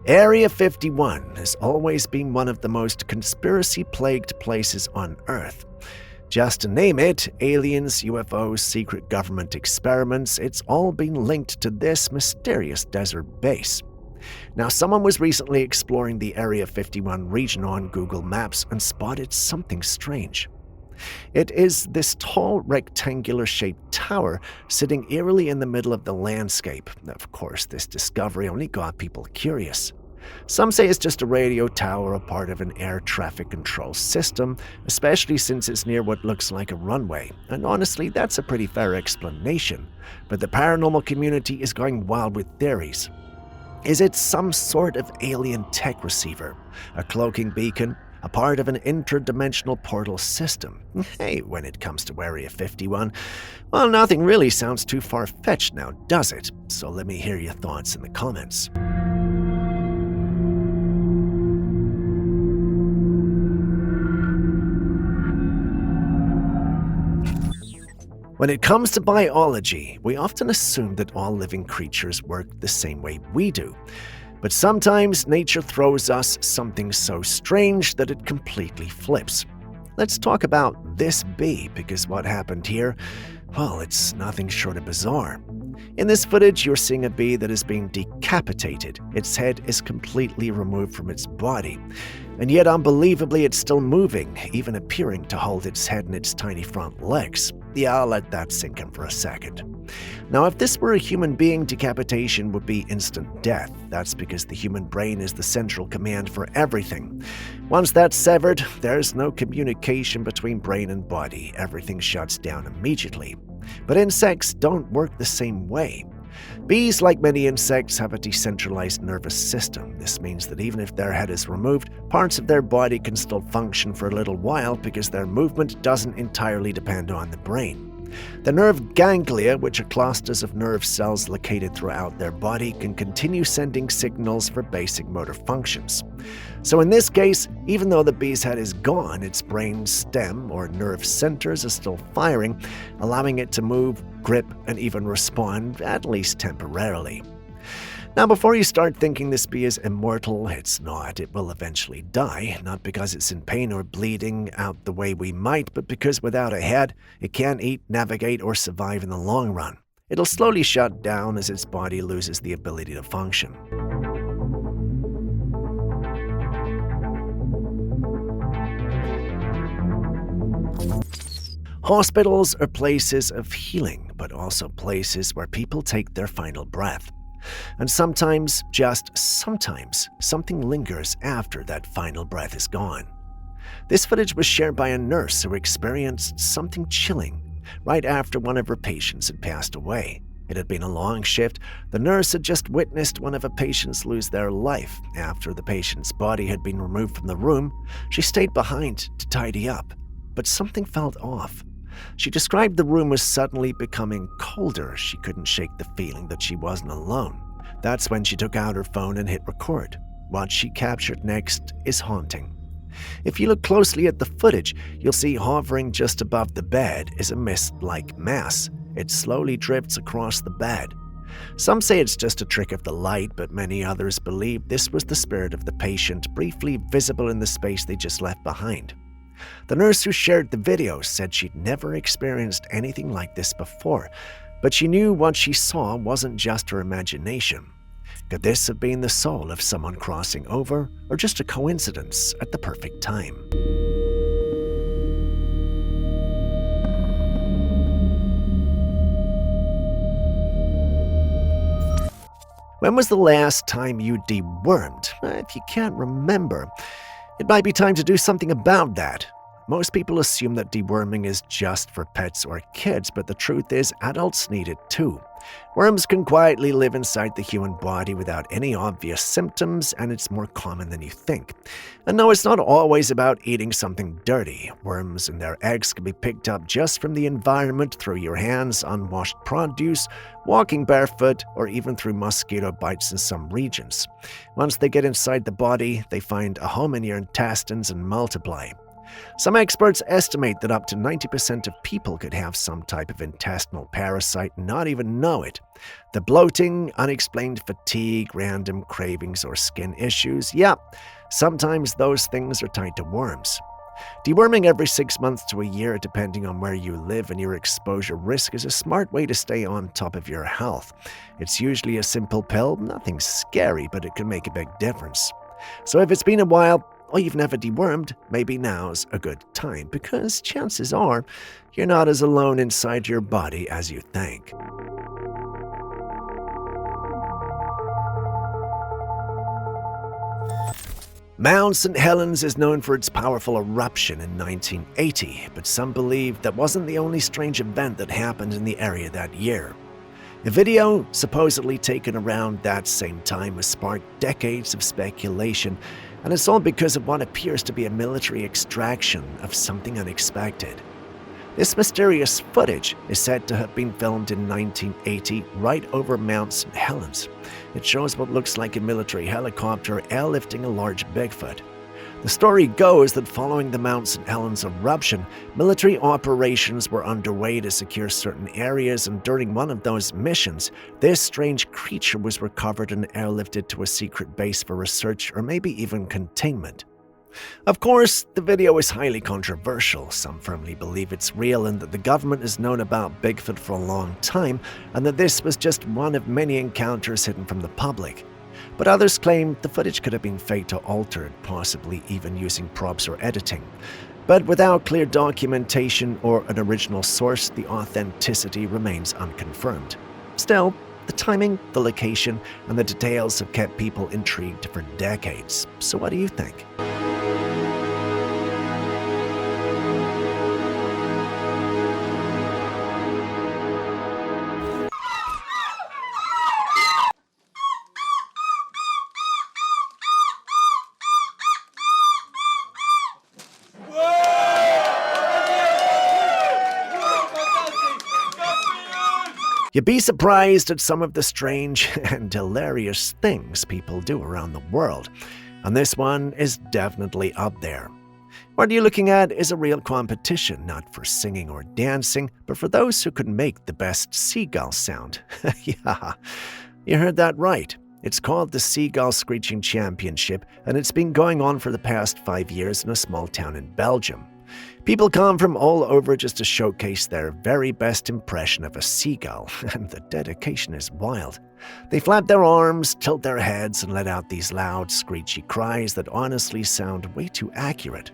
Area 51 has always been one of the most conspiracy-plagued places on Earth. Just to name it, aliens, UFOs, secret government experiments, it's all been linked to this mysterious desert base. Now, someone was recently exploring the Area 51 region on Google Maps and spotted something strange. It is this tall, rectangular-shaped tower sitting eerily in the middle of the landscape. Of course, this discovery only got people curious. Some say it's just a radio tower, a part of an air traffic control system, especially since it's near what looks like a runway. And honestly, that's a pretty fair explanation. But the paranormal community is going wild with theories. Is it some sort of alien tech receiver, a cloaking beacon, a part of an interdimensional portal system? Hey, when it comes to Area 51, well, nothing really sounds too far-fetched now, does it? So let me hear your thoughts in the comments. When it comes to biology, we often assume that all living creatures work the same way we do. But sometimes nature throws us something so strange that it completely flips. Let's talk about this bee, because what happened here, well, it's nothing short of bizarre. In this footage, you're seeing a bee that is being decapitated. Its head is completely removed from its body. And yet, unbelievably, it's still moving, even appearing to hold its head in its tiny front legs. Yeah, I'll let that sink in for a second. Now, if this were a human being, decapitation would be instant death. That's because the human brain is the central command for everything. Once that's severed, there's no communication between brain and body. Everything shuts down immediately. But insects don't work the same way. Bees, like many insects, have a decentralized nervous system. This means that even if their head is removed, parts of their body can still function for a little while because their movement doesn't entirely depend on the brain. The nerve ganglia, which are clusters of nerve cells located throughout their body, can continue sending signals for basic motor functions. So in this case, even though the bee's head is gone, its brain stem or nerve centers are still firing, allowing it to move, grip, and even respond, at least temporarily. Now, before you start thinking this bee is immortal, it's not. It will eventually die, not because it's in pain or bleeding out the way we might, but because without a head, it can't eat, navigate, or survive in the long run. It'll slowly shut down as its body loses the ability to function. Hospitals are places of healing, but also places where people take their final breath. And sometimes, just sometimes, something lingers after that final breath is gone. This footage was shared by a nurse who experienced something chilling right after one of her patients had passed away. It had been a long shift. The nurse had just witnessed one of her patients lose their life. After the patient's body had been removed from the room, she stayed behind to tidy up. But something felt off. She described the room as suddenly becoming colder. She couldn't shake the feeling that she wasn't alone. That's when she took out her phone and hit record. What she captured next is haunting. If you look closely at the footage, you'll see hovering just above the bed is a mist-like mass. It slowly drifts across the bed. Some say it's just a trick of the light, but many others believe this was the spirit of the patient, briefly visible in the space they just left behind. The nurse who shared the video said she'd never experienced anything like this before, but she knew what she saw wasn't just her imagination. Could this have been the soul of someone crossing over, or just a coincidence at the perfect time? When was the last time you dewormed? If you can't remember, it might be time to do something about that. Most people assume that deworming is just for pets or kids, but the truth is adults need it too. Worms can quietly live inside the human body without any obvious symptoms, and it's more common than you think. And no, it's not always about eating something dirty. Worms and their eggs can be picked up just from the environment, through your hands, unwashed produce, walking barefoot, or even through mosquito bites in some regions. Once they get inside the body, they find a home in your intestines and multiply. Some experts estimate that up to 90% of people could have some type of intestinal parasite and not even know it. The bloating, unexplained fatigue, random cravings, or skin issues, sometimes those things are tied to worms. Deworming every 6 months to a year, depending on where you live and your exposure risk, is a smart way to stay on top of your health. It's usually a simple pill, nothing scary, but it can make a big difference. So if it's been a while, or you've never dewormed, maybe now's a good time, because chances are you're not as alone inside your body as you think. Mount St. Helens is known for its powerful eruption in 1980, but some believe that wasn't the only strange event that happened in the area that year. A video supposedly taken around that same time has sparked decades of speculation, and it's all because of what appears to be a military extraction of something unexpected. This mysterious footage is said to have been filmed in 1980 right over Mount St. Helens. It shows what looks like a military helicopter airlifting a large Bigfoot. The story goes that following the Mount St. Helens eruption, military operations were underway to secure certain areas, and during one of those missions, this strange creature was recovered and airlifted to a secret base for research or maybe even containment. Of course, the video is highly controversial. Some firmly believe it's real and that the government has known about Bigfoot for a long time, and that this was just one of many encounters hidden from the public. But others claim the footage could have been faked or altered, possibly even using props or editing. But without clear documentation or an original source, the authenticity remains unconfirmed. Still, the timing, the location, and the details have kept people intrigued for decades. So what do you think? You'd be surprised at some of the strange and hilarious things people do around the world, and this one is definitely up there. What you're looking at is a real competition, not for singing or dancing, but for those who can make the best seagull sound. Yeah, you heard that right. It's called the Seagull Screeching Championship, and it's been going on for the past 5 years in a small town in Belgium. People come from all over just to showcase their very best impression of a seagull, and the dedication is wild. They flap their arms, tilt their heads, and let out these loud, screechy cries that honestly sound way too accurate.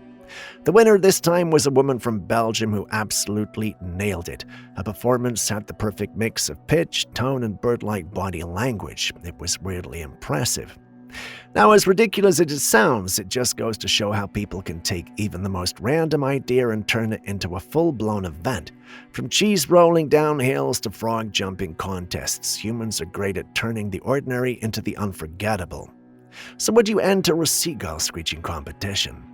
The winner this time was a woman from Belgium who absolutely nailed it. Her performance had the perfect mix of pitch, tone, and bird-like body language. It was weirdly impressive. Now, as ridiculous as it sounds, it just goes to show how people can take even the most random idea and turn it into a full-blown event. From cheese rolling down hills to frog jumping contests, humans are great at turning the ordinary into the unforgettable. So would you enter a seagull screeching competition?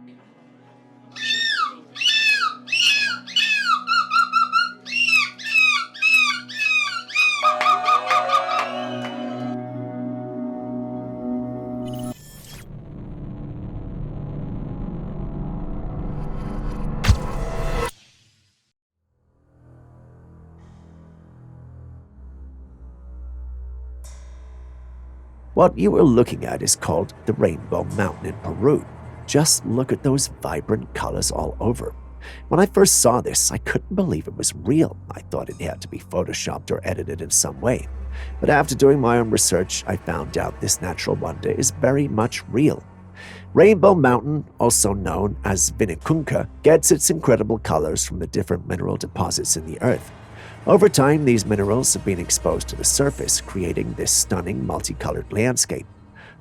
What you are looking at is called the Rainbow Mountain in Peru. Just look at those vibrant colors all over. When I first saw this, I couldn't believe it was real. I thought it had to be photoshopped or edited in some way. But after doing my own research, I found out this natural wonder is very much real. Rainbow Mountain, also known as Vinicunca, gets its incredible colors from the different mineral deposits in the earth. Over time, these minerals have been exposed to the surface, creating this stunning multicolored landscape.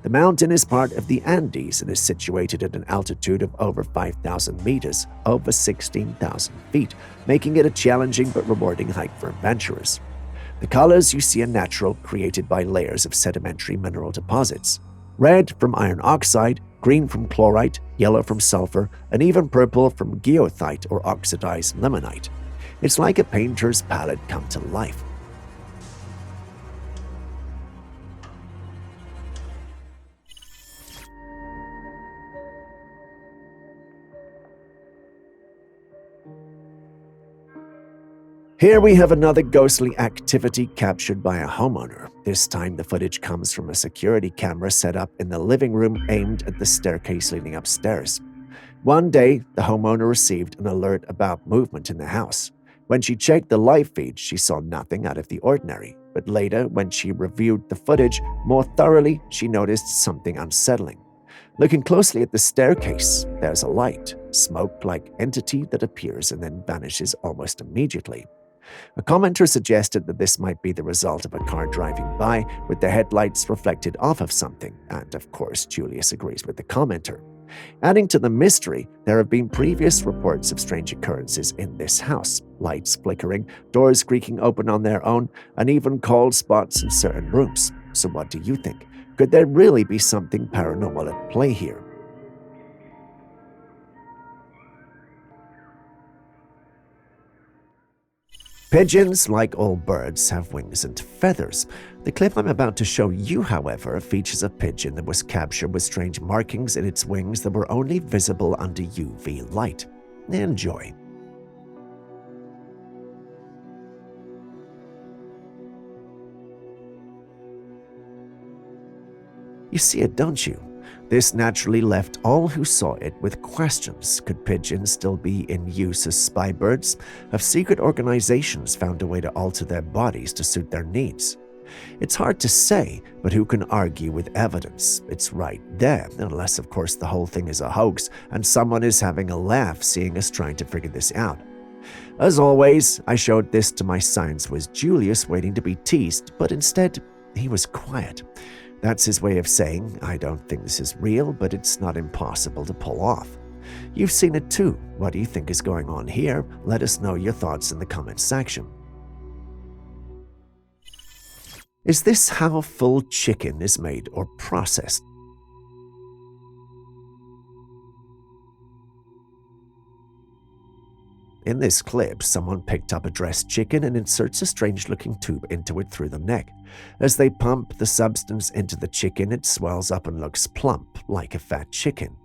The mountain is part of the Andes and is situated at an altitude of over 5,000 meters, over 16,000 feet, making it a challenging but rewarding hike for adventurers. The colors you see are natural, created by layers of sedimentary mineral deposits. Red from iron oxide, green from chlorite, yellow from sulfur, and even purple from goethite or oxidized limonite. It's like a painter's palette come to life. Here we have another ghostly activity captured by a homeowner. This time the footage comes from a security camera set up in the living room aimed at the staircase leading upstairs. One day, the homeowner received an alert about movement in the house. When she checked the live feed, she saw nothing out of the ordinary. But later, when she reviewed the footage more thoroughly, she noticed something unsettling. Looking closely at the staircase, there's a light, smoke-like entity that appears and then vanishes almost immediately. A commenter suggested that this might be the result of a car driving by with the headlights reflected off of something, and of course Julius agrees with the commenter. Adding to the mystery, there have been previous reports of strange occurrences in this house, lights flickering, doors creaking open on their own, and even cold spots in certain rooms. So what do you think? Could there really be something paranormal at play here? Pigeons, like all birds, have wings and feathers. The clip I'm about to show you, however, features a pigeon that was captured with strange markings in its wings that were only visible under UV light. Enjoy. You see it, don't you? This naturally left all who saw it with questions. Could pigeons still be in use as spy birds? Have secret organizations found a way to alter their bodies to suit their needs? It's hard to say, but who can argue with evidence? It's right there, unless of course the whole thing is a hoax and someone is having a laugh seeing us trying to figure this out. As always, I showed this to my science whiz Julius, waiting to be teased, but instead he was quiet. That's his way of saying, I don't think this is real, but it's not impossible to pull off. You've seen it too. What do you think is going on here? Let us know your thoughts in the comments section. Is this how full chicken is made or processed? In this clip, someone picked up a dressed chicken and inserts a strange-looking tube into it through the neck. As they pump the substance into the chicken, it swells up and looks plump, like a fat chicken.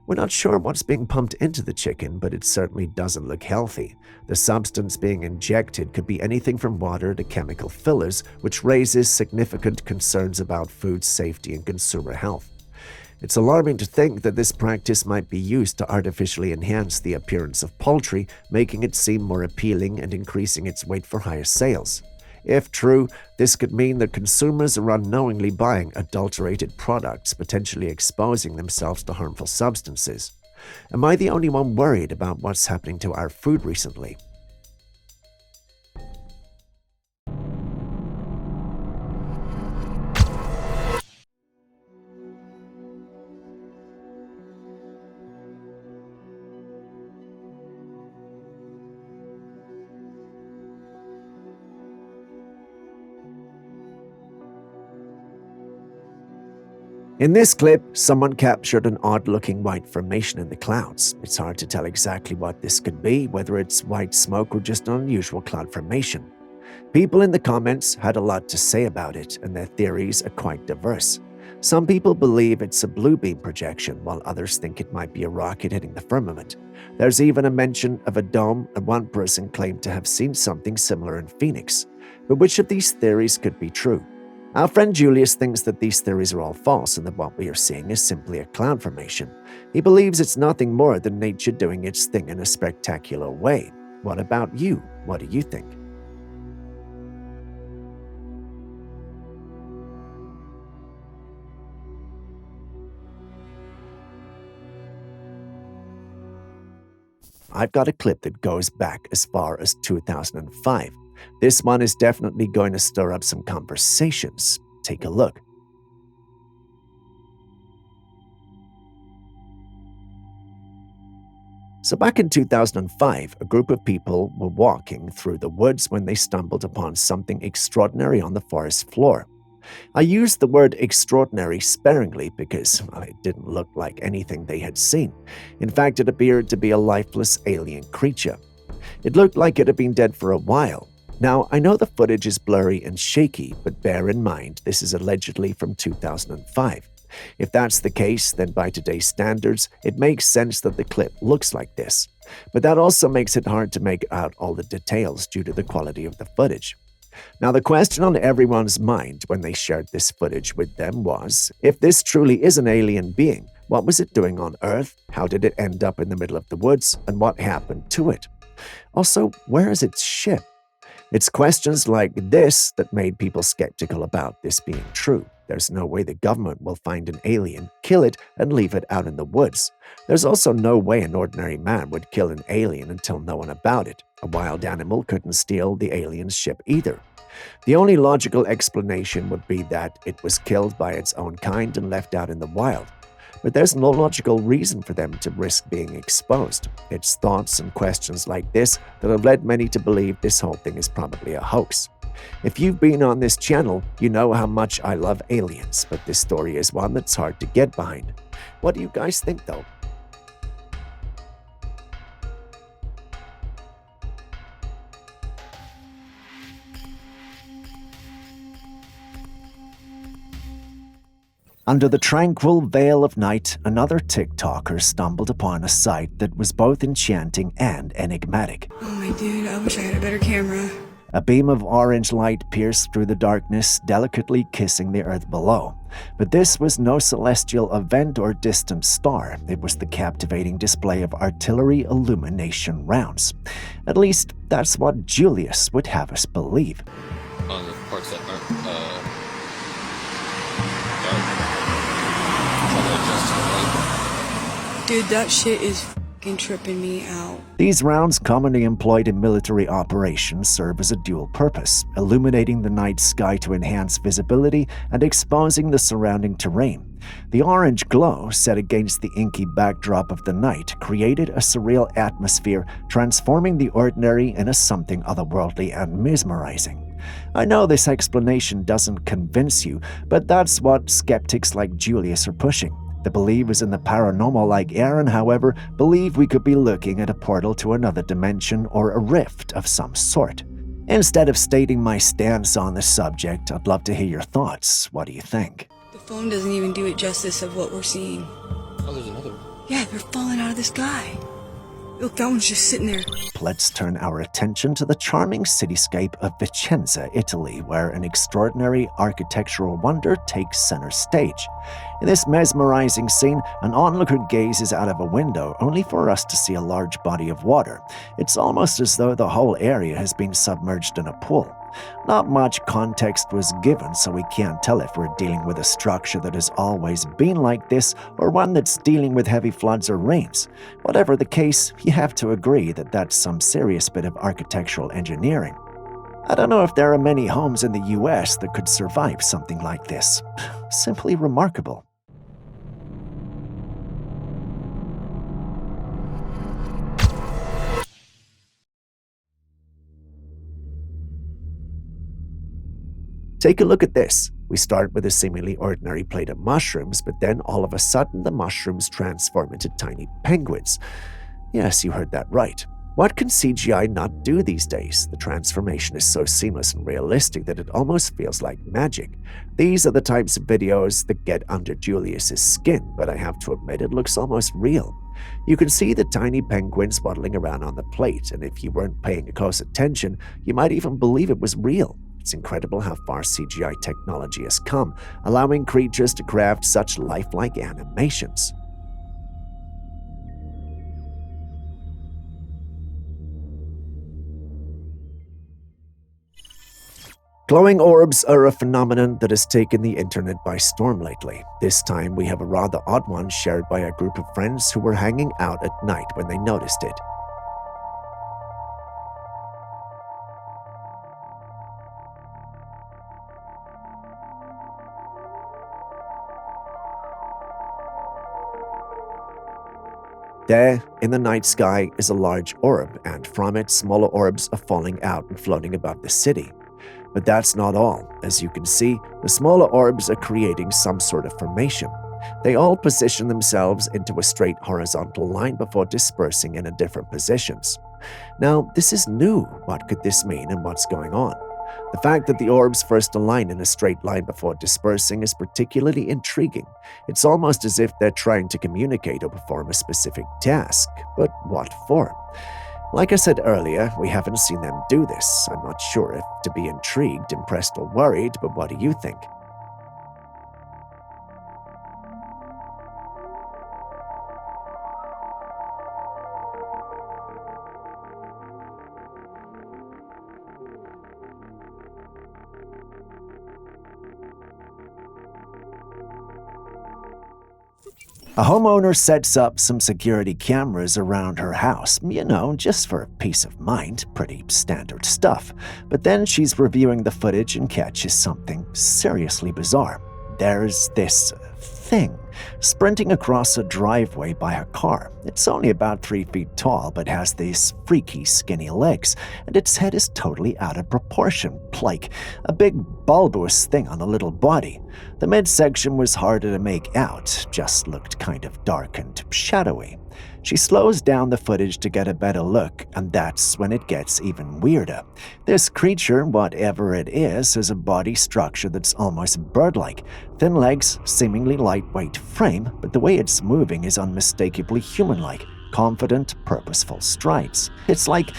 We're not sure what's being pumped into the chicken, but it certainly doesn't look healthy. The substance being injected could be anything from water to chemical fillers, which raises significant concerns about food safety and consumer health. It's alarming to think that this practice might be used to artificially enhance the appearance of poultry, making it seem more appealing and increasing its weight for higher sales. If true, this could mean that consumers are unknowingly buying adulterated products, potentially exposing themselves to harmful substances. Am I the only one worried about what's happening to our food recently? In this clip, someone captured an odd-looking white formation in the clouds. It's hard to tell exactly what this could be, whether it's white smoke or just an unusual cloud formation. People in the comments had a lot to say about it, and their theories are quite diverse. Some people believe it's a blue beam projection, while others think it might be a rocket hitting the firmament. There's even a mention of a dome, and one person claimed to have seen something similar in Phoenix. But which of these theories could be true? Our friend Julius thinks that these theories are all false and that what we are seeing is simply a cloud formation. He believes it's nothing more than nature doing its thing in a spectacular way. What about you? What do you think? I've got a clip that goes back as far as 2005. This one is definitely going to stir up some conversations. Take a look. So back in 2005, a group of people were walking through the woods when they stumbled upon something extraordinary on the forest floor. I used the word extraordinary sparingly because it didn't look like anything they had seen. In fact, it appeared to be a lifeless alien creature. It looked like it had been dead for a while. Now, I know the footage is blurry and shaky, but bear in mind this is allegedly from 2005. If that's the case, then by today's standards, it makes sense that the clip looks like this. But that also makes it hard to make out all the details due to the quality of the footage. Now, the question on everyone's mind when they shared this footage with them was, if this truly is an alien being, what was it doing on Earth? How did it end up in the middle of the woods? And what happened to it? Also, where is its ship? It's questions like this that made people skeptical about this being true. There's no way the government will find an alien, kill it, and leave it out in the woods. There's also no way an ordinary man would kill an alien and tell no one about it. A wild animal couldn't steal the alien's ship either. The only logical explanation would be that it was killed by its own kind and left out in the wild. But there's no logical reason for them to risk being exposed. It's thoughts and questions like this that have led many to believe this whole thing is probably a hoax. If you've been on this channel, you know how much I love aliens, but this story is one that's hard to get behind. What do you guys think, though? Under the tranquil veil of night, another TikToker stumbled upon a sight that was both enchanting and enigmatic. Oh my dude, I wish I had a better camera. A beam of orange light pierced through the darkness, delicately kissing the earth below. But this was no celestial event or distant star. It was the captivating display of artillery illumination rounds. At least, that's what Julius would have us believe. On the parts that aren't Dude, that shit is fucking tripping me out. These rounds, commonly employed in military operations, serve as a dual purpose, illuminating the night sky to enhance visibility and exposing the surrounding terrain. The orange glow, set against the inky backdrop of the night, created a surreal atmosphere, transforming the ordinary into something otherworldly and mesmerizing. I know this explanation doesn't convince you, but that's what skeptics like Julius are pushing. The believers in the paranormal like Aaron, however, believe we could be looking at a portal to another dimension or a rift of some sort. Instead of stating my stance on the subject, I'd love to hear your thoughts. What do you think? The phone doesn't even do it justice of what we're seeing. Oh, there's another one. Yeah, they're falling out of the sky. Look, that one's just sitting there. Let's turn our attention to the charming cityscape of Vicenza, Italy, where an extraordinary architectural wonder takes center stage. In this mesmerizing scene, an onlooker gazes out of a window only for us to see a large body of water. It's almost as though the whole area has been submerged in a pool. Not much context was given, so we can't tell if we're dealing with a structure that has always been like this or one that's dealing with heavy floods or rains. Whatever the case, you have to agree that that's some serious bit of architectural engineering. I don't know if there are many homes in the US that could survive something like this. Simply remarkable. Take a look at this. We start with a seemingly ordinary plate of mushrooms, but then all of a sudden the mushrooms transform into tiny penguins. Yes, you heard that right. What can CGI not do these days? The transformation is so seamless and realistic that it almost feels like magic. These are the types of videos that get under Julius's skin, but I have to admit it looks almost real. You can see the tiny penguins waddling around on the plate, and if you weren't paying close attention, you might even believe it was real. It's incredible how far CGI technology has come, allowing creatures to craft such lifelike animations. Glowing orbs are a phenomenon that has taken the internet by storm lately. This time we have a rather odd one shared by a group of friends who were hanging out at night when they noticed it. There, in the night sky, is a large orb, and from it, smaller orbs are falling out and floating above the city. But that's not all. As you can see, the smaller orbs are creating some sort of formation. They all position themselves into a straight horizontal line before dispersing into different positions. Now, this is new. What could this mean and what's going on? The fact that the orbs first align in a straight line before dispersing is particularly intriguing. It's almost as if they're trying to communicate or perform a specific task. But what for? Like I said earlier, we haven't seen them do this. I'm not sure if to be intrigued, impressed, or worried, but what do you think? A homeowner sets up some security cameras around her house, just for peace of mind, pretty standard stuff. But then she's reviewing the footage and catches something seriously bizarre. There's this thing sprinting across a driveway by her car. It's only about 3 feet tall, but has these freaky skinny legs, and its head is totally out of proportion, like a big bulbous thing on a little body. The midsection was harder to make out, just looked kind of dark and shadowy. She slows down the footage to get a better look, and that's when it gets even weirder. This creature, whatever it is, has a body structure that's almost bird-like. Thin legs, seemingly lightweight frame, but the way it's moving is unmistakably human-like. Confident, purposeful strides. It's like,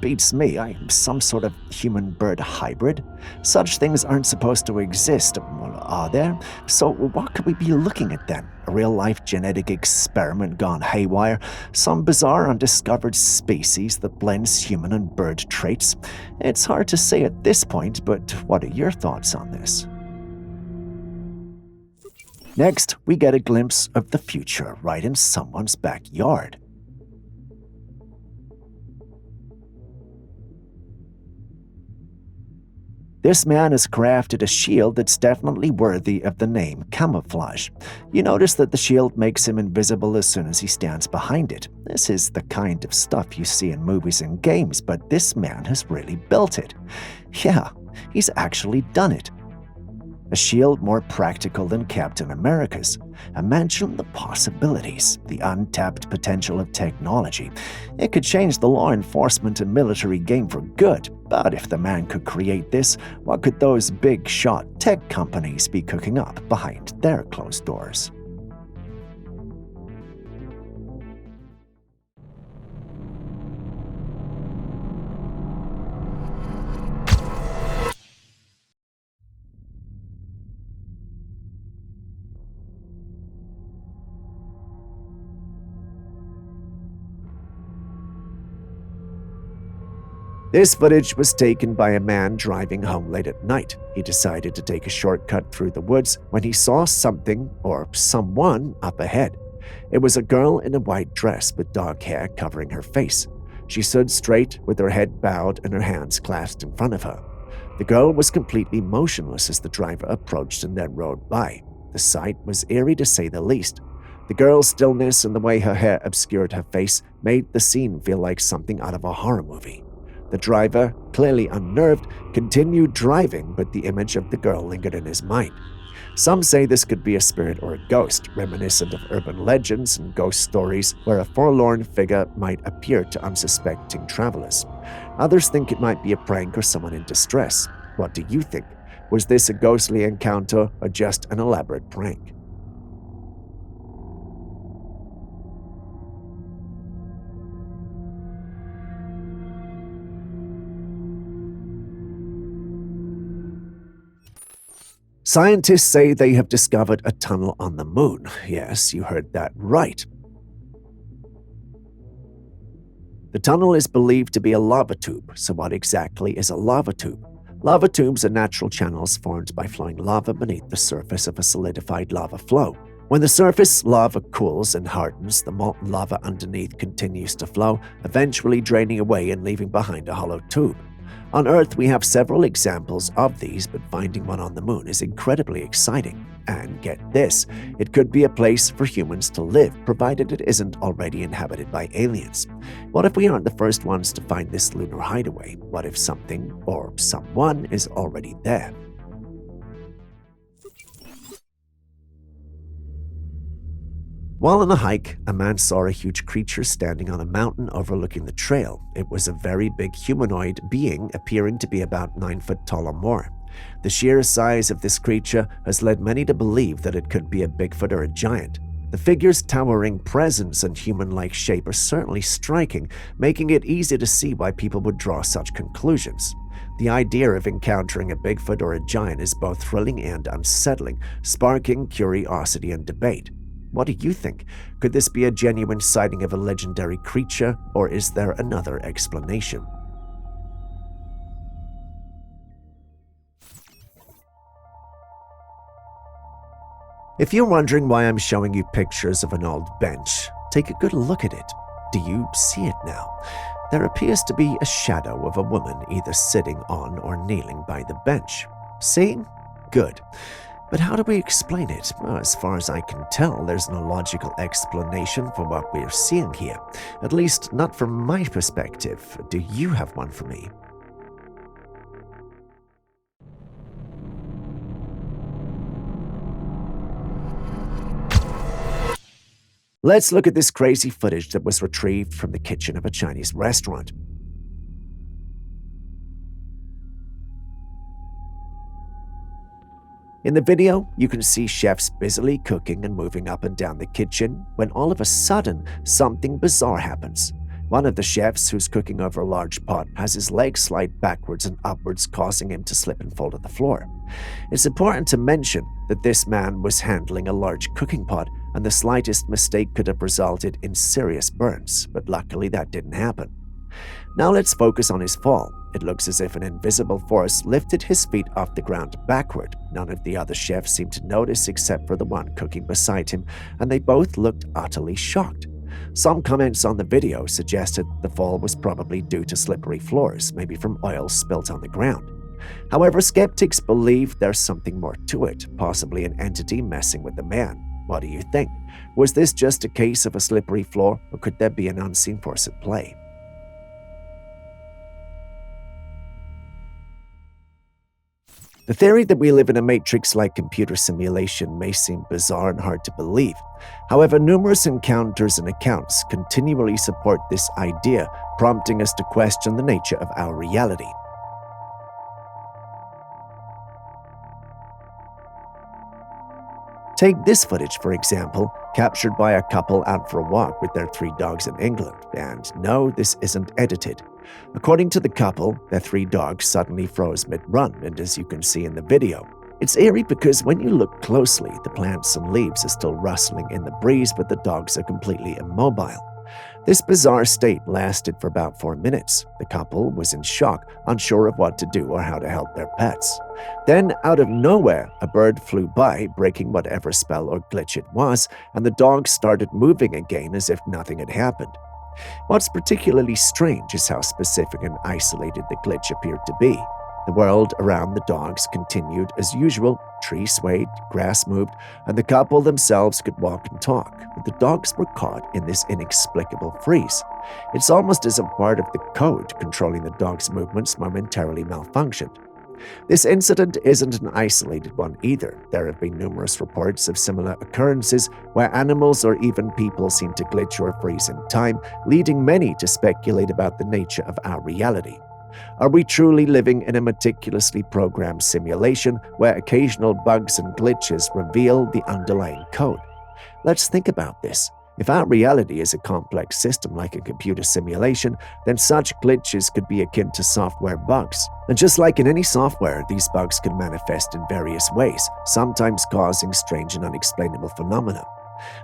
beats me, I'm some sort of human-bird hybrid. Such things aren't supposed to exist, well, are there? So what could we be looking at then? A real-life genetic experiment gone haywire? Some bizarre undiscovered species that blends human and bird traits? It's hard to say at this point, but what are your thoughts on this? Next, we get a glimpse of the future right in someone's backyard. This man has crafted a shield that's definitely worthy of the name camouflage. You notice that the shield makes him invisible as soon as he stands behind it. This is the kind of stuff you see in movies and games, but this man has really built it. Yeah, he's actually done it. A shield more practical than Captain America's. Imagine the possibilities, the untapped potential of technology. It could change the law enforcement and military game for good, but if the man could create this, what could those big shot tech companies be cooking up behind their closed doors? This footage was taken by a man driving home late at night. He decided to take a shortcut through the woods when he saw something or someone up ahead. It was a girl in a white dress with dark hair covering her face. She stood straight with her head bowed and her hands clasped in front of her. The girl was completely motionless as the driver approached and then rode by. The sight was eerie to say the least. The girl's stillness and the way her hair obscured her face made the scene feel like something out of a horror movie. The driver, clearly unnerved, continued driving, but the image of the girl lingered in his mind. Some say this could be a spirit or a ghost, reminiscent of urban legends and ghost stories where a forlorn figure might appear to unsuspecting travelers. Others think it might be a prank or someone in distress. What do you think? Was this a ghostly encounter or just an elaborate prank? Scientists say they have discovered a tunnel on the moon. Yes, you heard that right. The tunnel is believed to be a lava tube. So what exactly is a lava tube? Lava tubes are natural channels formed by flowing lava beneath the surface of a solidified lava flow. When the surface lava cools and hardens, the molten lava underneath continues to flow, eventually draining away and leaving behind a hollow tube. On Earth, we have several examples of these, but finding one on the moon is incredibly exciting. And get this, it could be a place for humans to live, provided it isn't already inhabited by aliens. What if we aren't the first ones to find this lunar hideaway? What if something or someone is already there? While on a hike, a man saw a huge creature standing on a mountain overlooking the trail. It was a very big humanoid being appearing to be about 9 foot tall or more. The sheer size of this creature has led many to believe that it could be a Bigfoot or a giant. The figure's towering presence and human-like shape are certainly striking, making it easy to see why people would draw such conclusions. The idea of encountering a Bigfoot or a giant is both thrilling and unsettling, sparking curiosity and debate. What do you think? Could this be a genuine sighting of a legendary creature, or is there another explanation? If you're wondering why I'm showing you pictures of an old bench, take a good look at it. Do you see it now? There appears to be a shadow of a woman either sitting on or kneeling by the bench. See? Good. But how do we explain it? Well, as far as I can tell, there's no logical explanation for what we're seeing here. At least, not from my perspective. Do you have one for me? Let's look at this crazy footage that was retrieved from the kitchen of a Chinese restaurant. In the video, you can see chefs busily cooking and moving up and down the kitchen when all of a sudden, something bizarre happens. One of the chefs, who's cooking over a large pot, has his legs slide backwards and upwards, causing him to slip and fall to the floor. It's important to mention that this man was handling a large cooking pot, and the slightest mistake could have resulted in serious burns, but luckily that didn't happen. Now let's focus on his fall. It looks as if an invisible force lifted his feet off the ground backward. None of the other chefs seemed to notice except for the one cooking beside him, and they both looked utterly shocked. Some comments on the video suggested the fall was probably due to slippery floors, maybe from oil spilt on the ground. However, skeptics believe there's something more to it, possibly an entity messing with the man. What do you think? Was this just a case of a slippery floor, or could there be an unseen force at play? The theory that we live in a matrix-like computer simulation may seem bizarre and hard to believe. However, numerous encounters and accounts continually support this idea, prompting us to question the nature of our reality. Take this footage, for example, captured by a couple out for a walk with their 3 dogs in England. And no, this isn't edited. According to the couple, their 3 dogs suddenly froze mid-run, and as you can see in the video, it's eerie because when you look closely, the plants and leaves are still rustling in the breeze, but the dogs are completely immobile. This bizarre state lasted for about 4 minutes. The couple was in shock, unsure of what to do or how to help their pets. Then, out of nowhere, a bird flew by, breaking whatever spell or glitch it was, and the dogs started moving again as if nothing had happened. What's particularly strange is how specific and isolated the glitch appeared to be. The world around the dogs continued as usual. Trees swayed, grass moved, and the couple themselves could walk and talk, but the dogs were caught in this inexplicable freeze. It's almost as if part of the code controlling the dogs' movements momentarily malfunctioned. This incident isn't an isolated one either. There have been numerous reports of similar occurrences where animals or even people seem to glitch or freeze in time, leading many to speculate about the nature of our reality. Are we truly living in a meticulously programmed simulation where occasional bugs and glitches reveal the underlying code? Let's think about this. If our reality is a complex system like a computer simulation, then such glitches could be akin to software bugs. And just like in any software, these bugs can manifest in various ways, sometimes causing strange and unexplainable phenomena.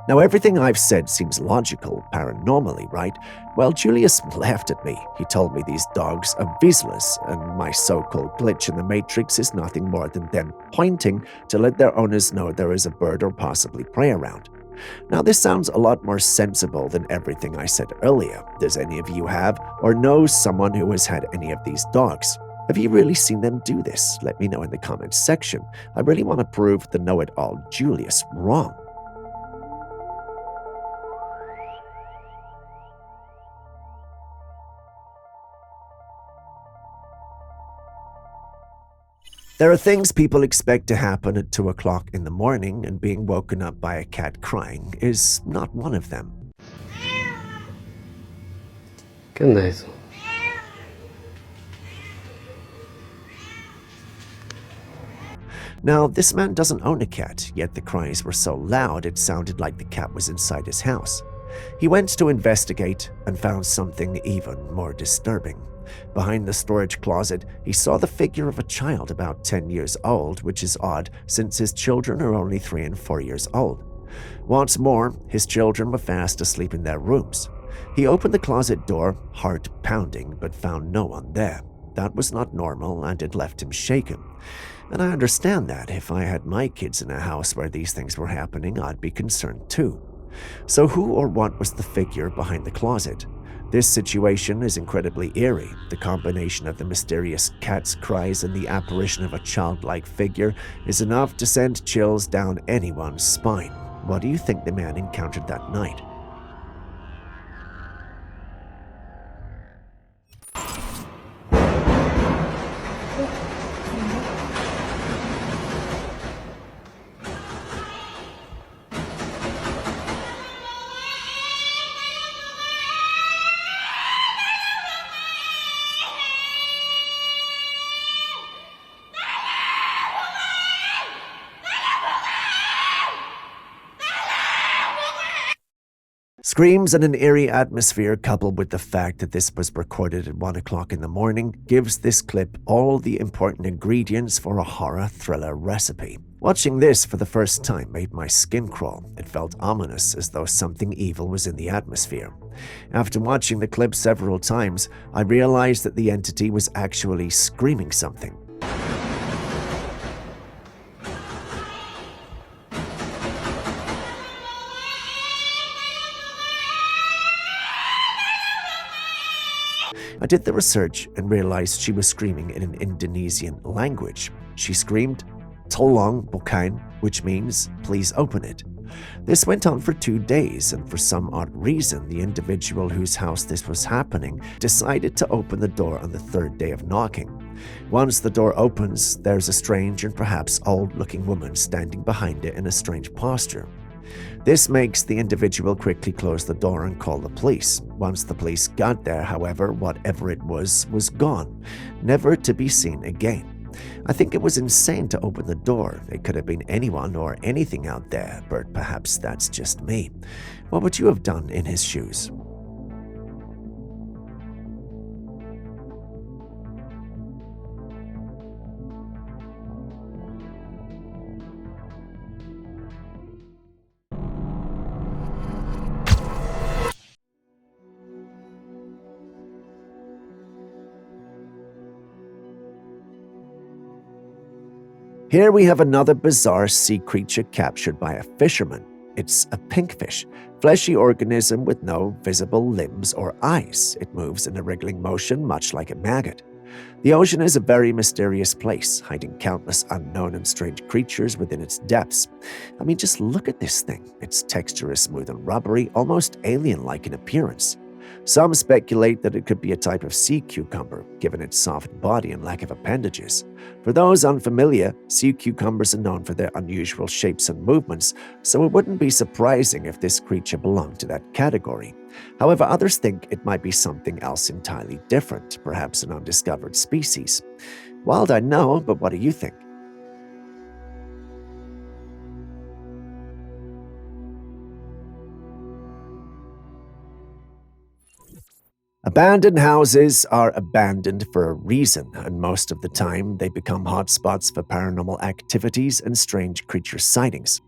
Now, everything I've said seems logical, paranormally, right? Well, Julius laughed at me. He told me these dogs are visualists, and my so-called glitch in the Matrix is nothing more than them pointing to let their owners know there is a bird or possibly prey around. Now, this sounds a lot more sensible than everything I said earlier. Does any of you have or know someone who has had any of these dogs? Have you really seen them do this? Let me know in the comments section. I really want to prove the know-it-all Julius wrong. There are things people expect to happen at 2 o'clock in the morning, and being woken up by a cat crying is not one of them. ¿Qué onda eso? Now, this man doesn't own a cat, yet the cries were so loud it sounded like the cat was inside his house. He went to investigate and found something even more disturbing. Behind the storage closet, he saw the figure of a child about 10 years old, which is odd since his children are only 3 and 4 years old. Once more, his children were fast asleep in their rooms. He opened the closet door, heart pounding, but found no one there. That was not normal, and it left him shaken. And I understand that. If I had my kids in a house where these things were happening, I'd be concerned too. So who or what was the figure behind the closet? This situation is incredibly eerie. The combination of the mysterious cat's cries and the apparition of a childlike figure is enough to send chills down anyone's spine. What do you think the man encountered that night? Screams and an eerie atmosphere, coupled with the fact that this was recorded at 1 o'clock in the morning, gives this clip all the important ingredients for a horror thriller recipe. Watching this for the first time made my skin crawl. It felt ominous, as though something evil was in the atmosphere. After watching the clip several times, I realized that the entity was actually screaming something. I did the research and realized she was screaming in an Indonesian language. She screamed, "Tolong bukain," which means, "please open it." This went on for 2 days, and for some odd reason, the individual whose house this was happening decided to open the door on the 3rd day of knocking. Once the door opens, there's a strange and perhaps old-looking woman standing behind it in a strange posture. This makes the individual quickly close the door and call the police. Once the police got there, however, whatever it was gone, never to be seen again. I think it was insane to open the door. It could have been anyone or anything out there, but perhaps that's just me. What would you have done in his shoes? Here we have another bizarre sea creature captured by a fisherman. It's a pinkfish, fleshy organism with no visible limbs or eyes. It moves in a wriggling motion much like a maggot. The ocean is a very mysterious place, hiding countless unknown and strange creatures within its depths. I mean, just look at this thing. Its texture is smooth and rubbery, almost alien-like in appearance. Some speculate that it could be a type of sea cucumber, given its soft body and lack of appendages. For those unfamiliar, sea cucumbers are known for their unusual shapes and movements, so it wouldn't be surprising if this creature belonged to that category. However, others think it might be something else entirely different, perhaps an undiscovered species. Wild, I know, but what do you think? Abandoned houses are abandoned for a reason, and most of the time they become hotspots for paranormal activities and strange creature sightings.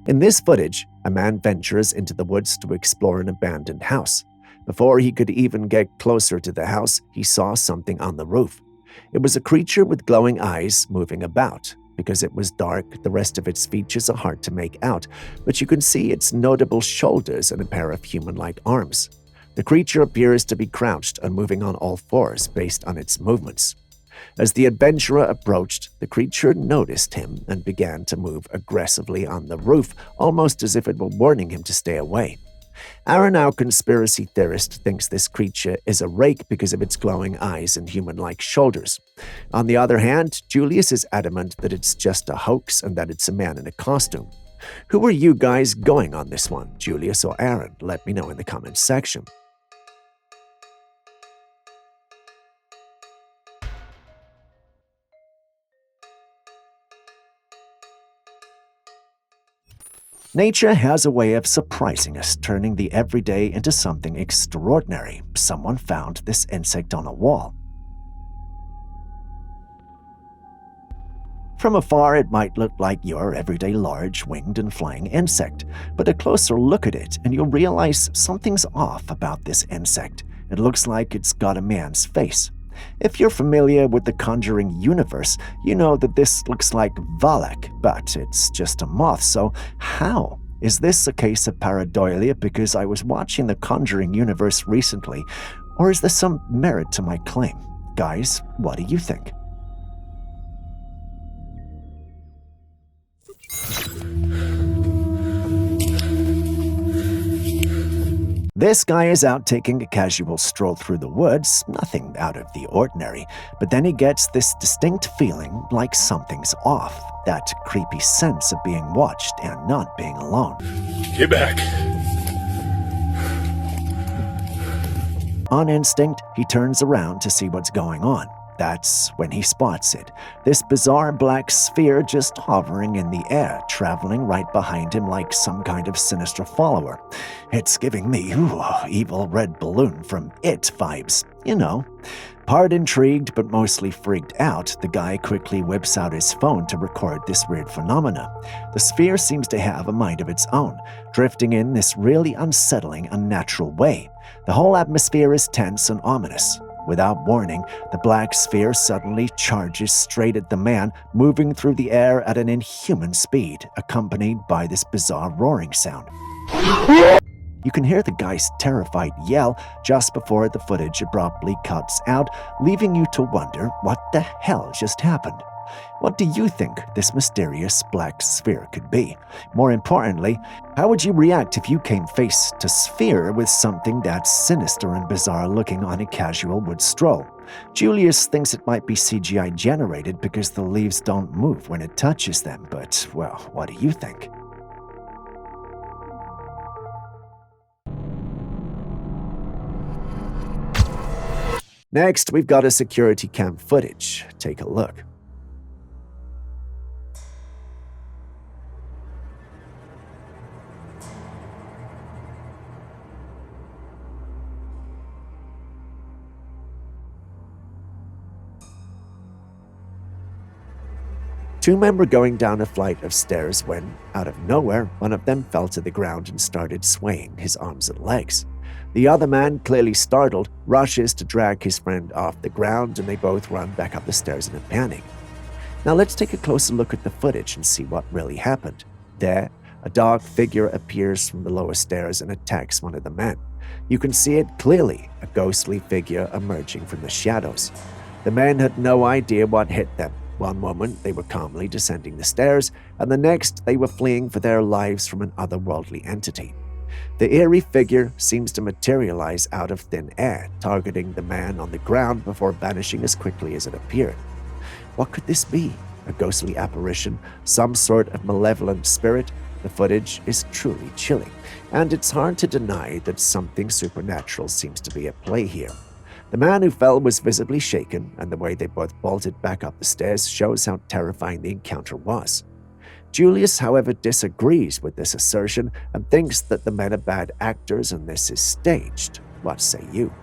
In this footage, a man ventures into the woods to explore an abandoned house. Before he could even get closer to the house, he saw something on the roof. It was a creature with glowing eyes moving about. Because it was dark, the rest of its features are hard to make out, but you can see its notable shoulders and a pair of human-like arms. The creature appears to be crouched and moving on all fours based on its movements. As the adventurer approached, the creature noticed him and began to move aggressively on the roof, almost as if it were warning him to stay away. Aaron, our conspiracy theorist, thinks this creature is a rake because of its glowing eyes and human-like shoulders. On the other hand, Julius is adamant that it's just a hoax and that it's a man in a costume. Who are you guys going on this one, Julius or Aaron? Let me know in the comments section. Nature has a way of surprising us, turning the everyday into something extraordinary. Someone found this insect on a wall. From afar, it might look like your everyday large, winged and flying insect, but a closer look at it and you'll realize something's off about this insect. It looks like it's got a man's face. If you're familiar with the Conjuring universe, you know that this looks like Valak, but it's just a moth, so how? Is this a case of pareidolia because I was watching the Conjuring universe recently, or is there some merit to my claim? Guys, what do you think? This guy is out taking a casual stroll through the woods, nothing out of the ordinary, but then he gets this distinct feeling like something's off, that creepy sense of being watched and not being alone. Get back. On instinct, he turns around to see what's going on. That's when he spots it, this bizarre black sphere just hovering in the air, traveling right behind him like some kind of sinister follower. It's giving me, evil red balloon from It vibes, you know. Part intrigued but mostly freaked out, the guy quickly whips out his phone to record this weird phenomena. The sphere seems to have a mind of its own, drifting in this really unsettling, unnatural way. The whole atmosphere is tense and ominous. Without warning, the black sphere suddenly charges straight at the man, moving through the air at an inhuman speed, accompanied by this bizarre roaring sound. You can hear the guy's terrified yell just before the footage abruptly cuts out, leaving you to wonder what the hell just happened. What do you think this mysterious black sphere could be? More importantly, how would you react if you came face to sphere with something that's sinister and bizarre looking on a casual wood stroll? Julius thinks it might be CGI generated because the leaves don't move when it touches them, but, well, what do you think? Next, we've got a security cam footage. Take a look. Two men were going down a flight of stairs when, out of nowhere, one of them fell to the ground and started swaying his arms and legs. The other man, clearly startled, rushes to drag his friend off the ground, and they both run back up the stairs in a panic. Now let's take a closer look at the footage and see what really happened. There, a dark figure appears from the lower stairs and attacks one of the men. You can see it clearly, a ghostly figure emerging from the shadows. The men had no idea what hit them. One moment, they were calmly descending the stairs, and the next, they were fleeing for their lives from an otherworldly entity. The eerie figure seems to materialize out of thin air, targeting the man on the ground before vanishing as quickly as it appeared. What could this be? A ghostly apparition? Some sort of malevolent spirit? The footage is truly chilling, and it's hard to deny that something supernatural seems to be at play here. The man who fell was visibly shaken, and the way they both bolted back up the stairs shows how terrifying the encounter was. Julius, however, disagrees with this assertion and thinks that the men are bad actors and this is staged. What say you?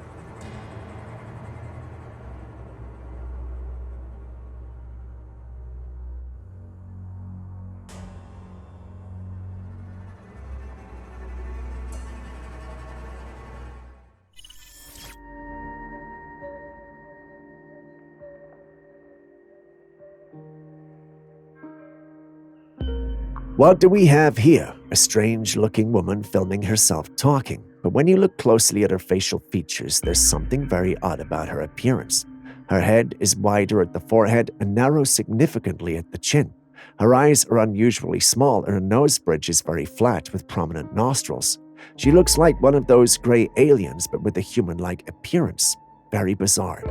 What do we have here? A strange-looking woman filming herself talking, but when you look closely at her facial features, there's something very odd about her appearance. Her head is wider at the forehead and narrows significantly at the chin. Her eyes are unusually small and her nose bridge is very flat with prominent nostrils. She looks like one of those gray aliens, but with a human-like appearance. Very bizarre.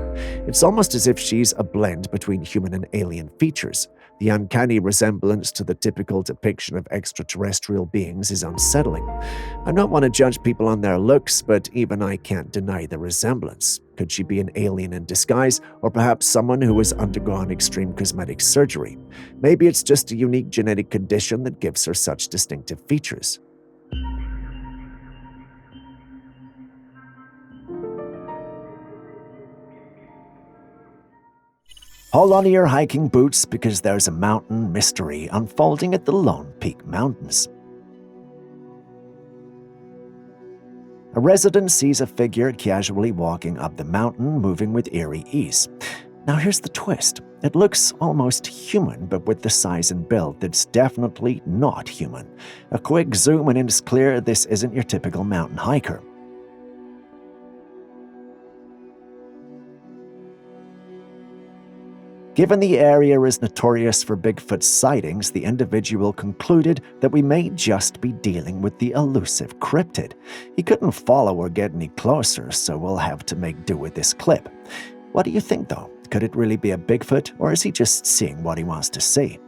It's almost as if she's a blend between human and alien features. The uncanny resemblance to the typical depiction of extraterrestrial beings is unsettling. I don't want to judge people on their looks, but even I can't deny the resemblance. Could she be an alien in disguise, or perhaps someone who has undergone extreme cosmetic surgery? Maybe it's just a unique genetic condition that gives her such distinctive features. Hold on to your hiking boots because there's a mountain mystery unfolding at the Lone Peak Mountains. A resident sees a figure casually walking up the mountain, moving with eerie ease. Now here's the twist. It looks almost human, but with the size and build that's definitely not human. A quick zoom and it's clear this isn't your typical mountain hiker. Given the area is notorious for Bigfoot sightings, the individual concluded that we may just be dealing with the elusive cryptid. He couldn't follow or get any closer, so we'll have to make do with this clip. What do you think, though? Could it really be a Bigfoot, or is he just seeing what he wants to see?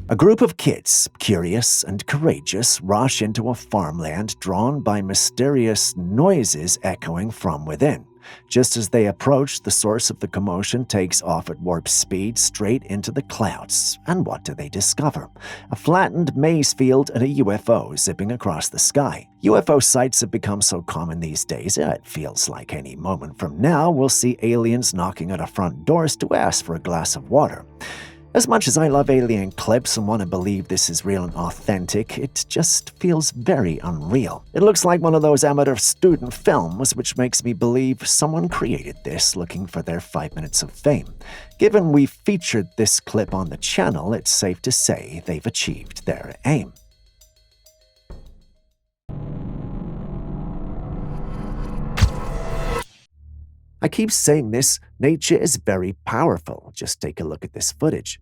A group of kids, curious and courageous, rush into a farmland drawn by mysterious noises echoing from within. Just as they approach, the source of the commotion takes off at warp speed straight into the clouds. And what do they discover? A flattened maize field and a UFO zipping across the sky. UFO sights have become so common these days, it feels like any moment from now we'll see aliens knocking at our front doors to ask for a glass of water. As much as I love alien clips and want to believe this is real and authentic, it just feels very unreal. It looks like one of those amateur student films, which makes me believe someone created this looking for their 5 minutes of fame. Given we featured this clip on the channel, it's safe to say they've achieved their aim. I keep saying this, nature is very powerful. Just take a look at this footage.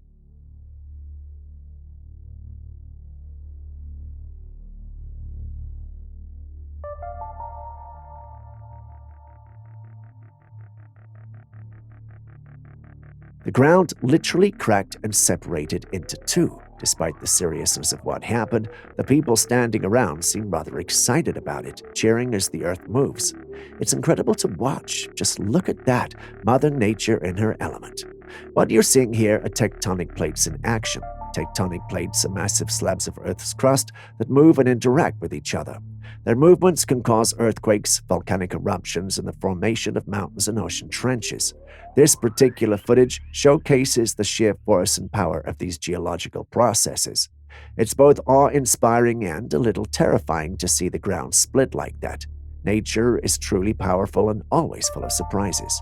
The ground literally cracked and separated into two. Despite the seriousness of what happened, the people standing around seem rather excited about it, cheering as the earth moves. It's incredible to watch. Just look at that, Mother Nature in her element. What you're seeing here are tectonic plates in action. Tectonic plates are massive slabs of Earth's crust that move and interact with each other. Their movements can cause earthquakes, volcanic eruptions, and the formation of mountains and ocean trenches. This particular footage showcases the sheer force and power of these geological processes. It's both awe-inspiring and a little terrifying to see the ground split like that. Nature is truly powerful and always full of surprises.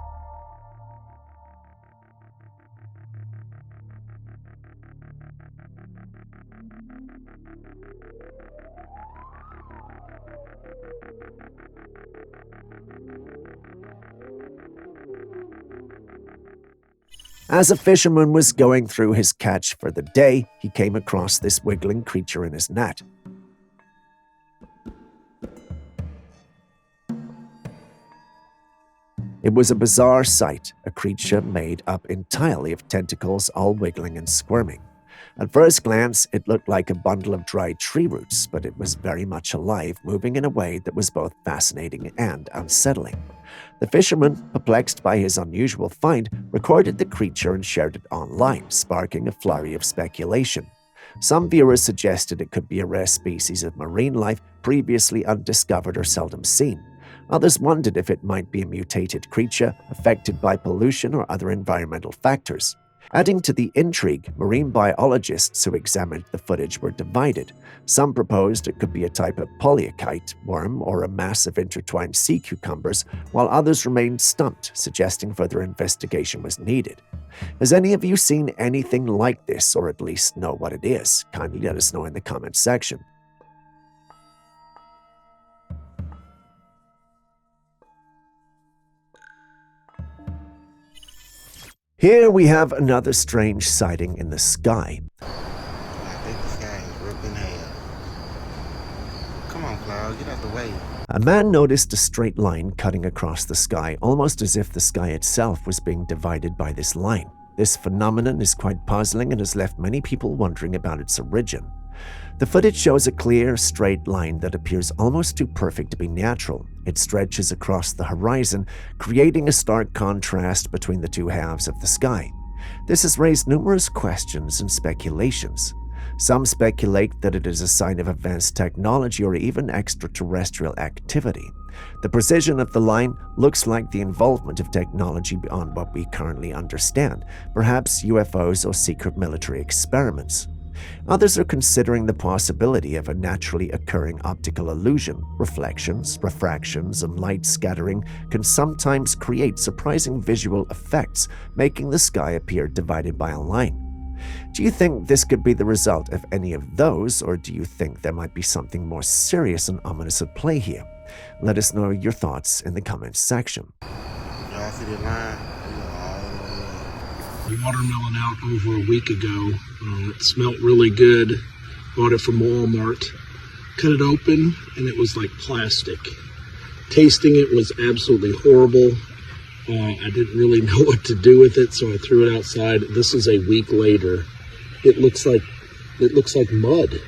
As a fisherman was going through his catch for the day, he came across this wiggling creature in his net. It was a bizarre sight, a creature made up entirely of tentacles all wiggling and squirming. At first glance, it looked like a bundle of dried tree roots, but it was very much alive, moving in a way that was both fascinating and unsettling. The fisherman, perplexed by his unusual find, recorded the creature and shared it online, sparking a flurry of speculation. Some viewers suggested it could be a rare species of marine life previously undiscovered or seldom seen. Others wondered if it might be a mutated creature affected by pollution or other environmental factors. Adding to the intrigue, marine biologists who examined the footage were divided. Some proposed it could be a type of polychaete worm or a mass of intertwined sea cucumbers, while others remained stumped, suggesting further investigation was needed. Has any of you seen anything like this, or at least know what it is? Kindly let us know in the comments section. Here we have another strange sighting in the sky. I think the sky is ripping hell. Come on, Cloud, get out the way. A man noticed a straight line cutting across the sky, almost as if the sky itself was being divided by this line. This phenomenon is quite puzzling and has left many people wondering about its origin. The footage shows a clear, straight line that appears almost too perfect to be natural. It stretches across the horizon, creating a stark contrast between the two halves of the sky. This has raised numerous questions and speculations. Some speculate that it is a sign of advanced technology or even extraterrestrial activity. The precision of the line looks like the involvement of technology beyond what we currently understand, perhaps UFOs or secret military experiments. Others are considering the possibility of a naturally occurring optical illusion. Reflections, refractions, and light scattering can sometimes create surprising visual effects, making the sky appear divided by a line. Do you think this could be the result of any of those, or do you think there might be something more serious and ominous at play here? Let us know your thoughts in the comments section. Y'all see the line? Watermelon out over a week ago. It smelled really good. Bought it from Walmart. Cut it open and it was like plastic. Tasting it was absolutely horrible. I didn't really know what to do with it, so I threw it outside. This is a week later. It looks like mud.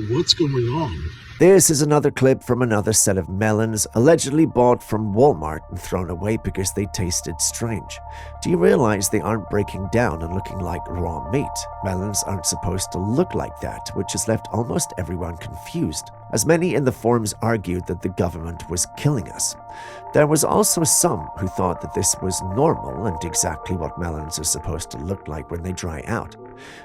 What's going on? This is another clip from another set of melons allegedly bought from Walmart and thrown away because they tasted strange. Do you realize they aren't breaking down and looking like raw meat? Melons aren't supposed to look like that, which has left almost everyone confused. as many in the forums argued that the government was killing us. There was also some who thought that this was normal and exactly what melons are supposed to look like when they dry out.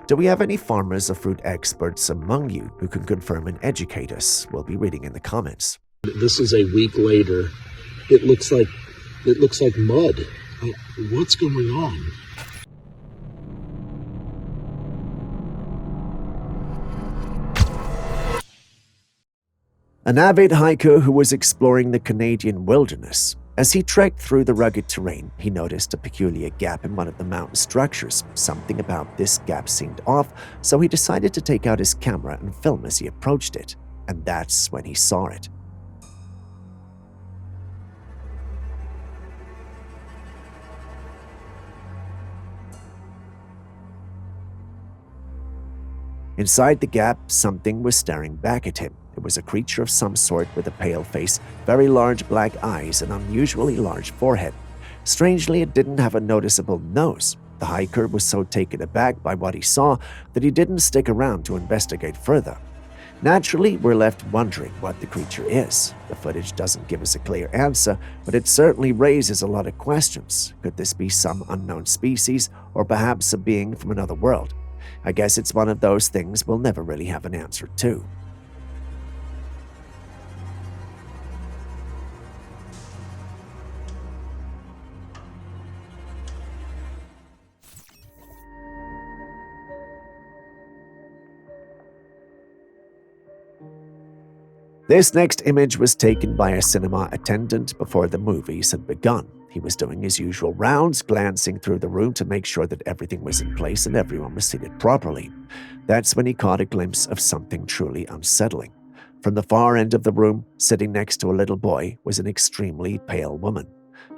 Do we have any farmers or fruit experts among you who can confirm and educate us? We'll be reading in the comments. This is a week later. It looks like mud. What's going on? An avid hiker who was exploring the Canadian wilderness. As he trekked through the rugged terrain, he noticed a peculiar gap in one of the mountain structures. Something about this gap seemed off, so he decided to take out his camera and film as he approached it. And that's when he saw it. Inside the gap, something was staring back at him. It was a creature of some sort with a pale face, very large black eyes, and unusually large forehead. Strangely, it didn't have a noticeable nose. The hiker was so taken aback by what he saw that he didn't stick around to investigate further. Naturally, we're left wondering what the creature is. The footage doesn't give us a clear answer, but it certainly raises a lot of questions. Could this be some unknown species, or perhaps a being from another world? I guess it's one of those things we'll never really have an answer to. This next image was taken by a cinema attendant before the movies had begun. He was doing his usual rounds, glancing through the room to make sure that everything was in place and everyone was seated properly. That's when he caught a glimpse of something truly unsettling. From the far end of the room, sitting next to a little boy, was an extremely pale woman.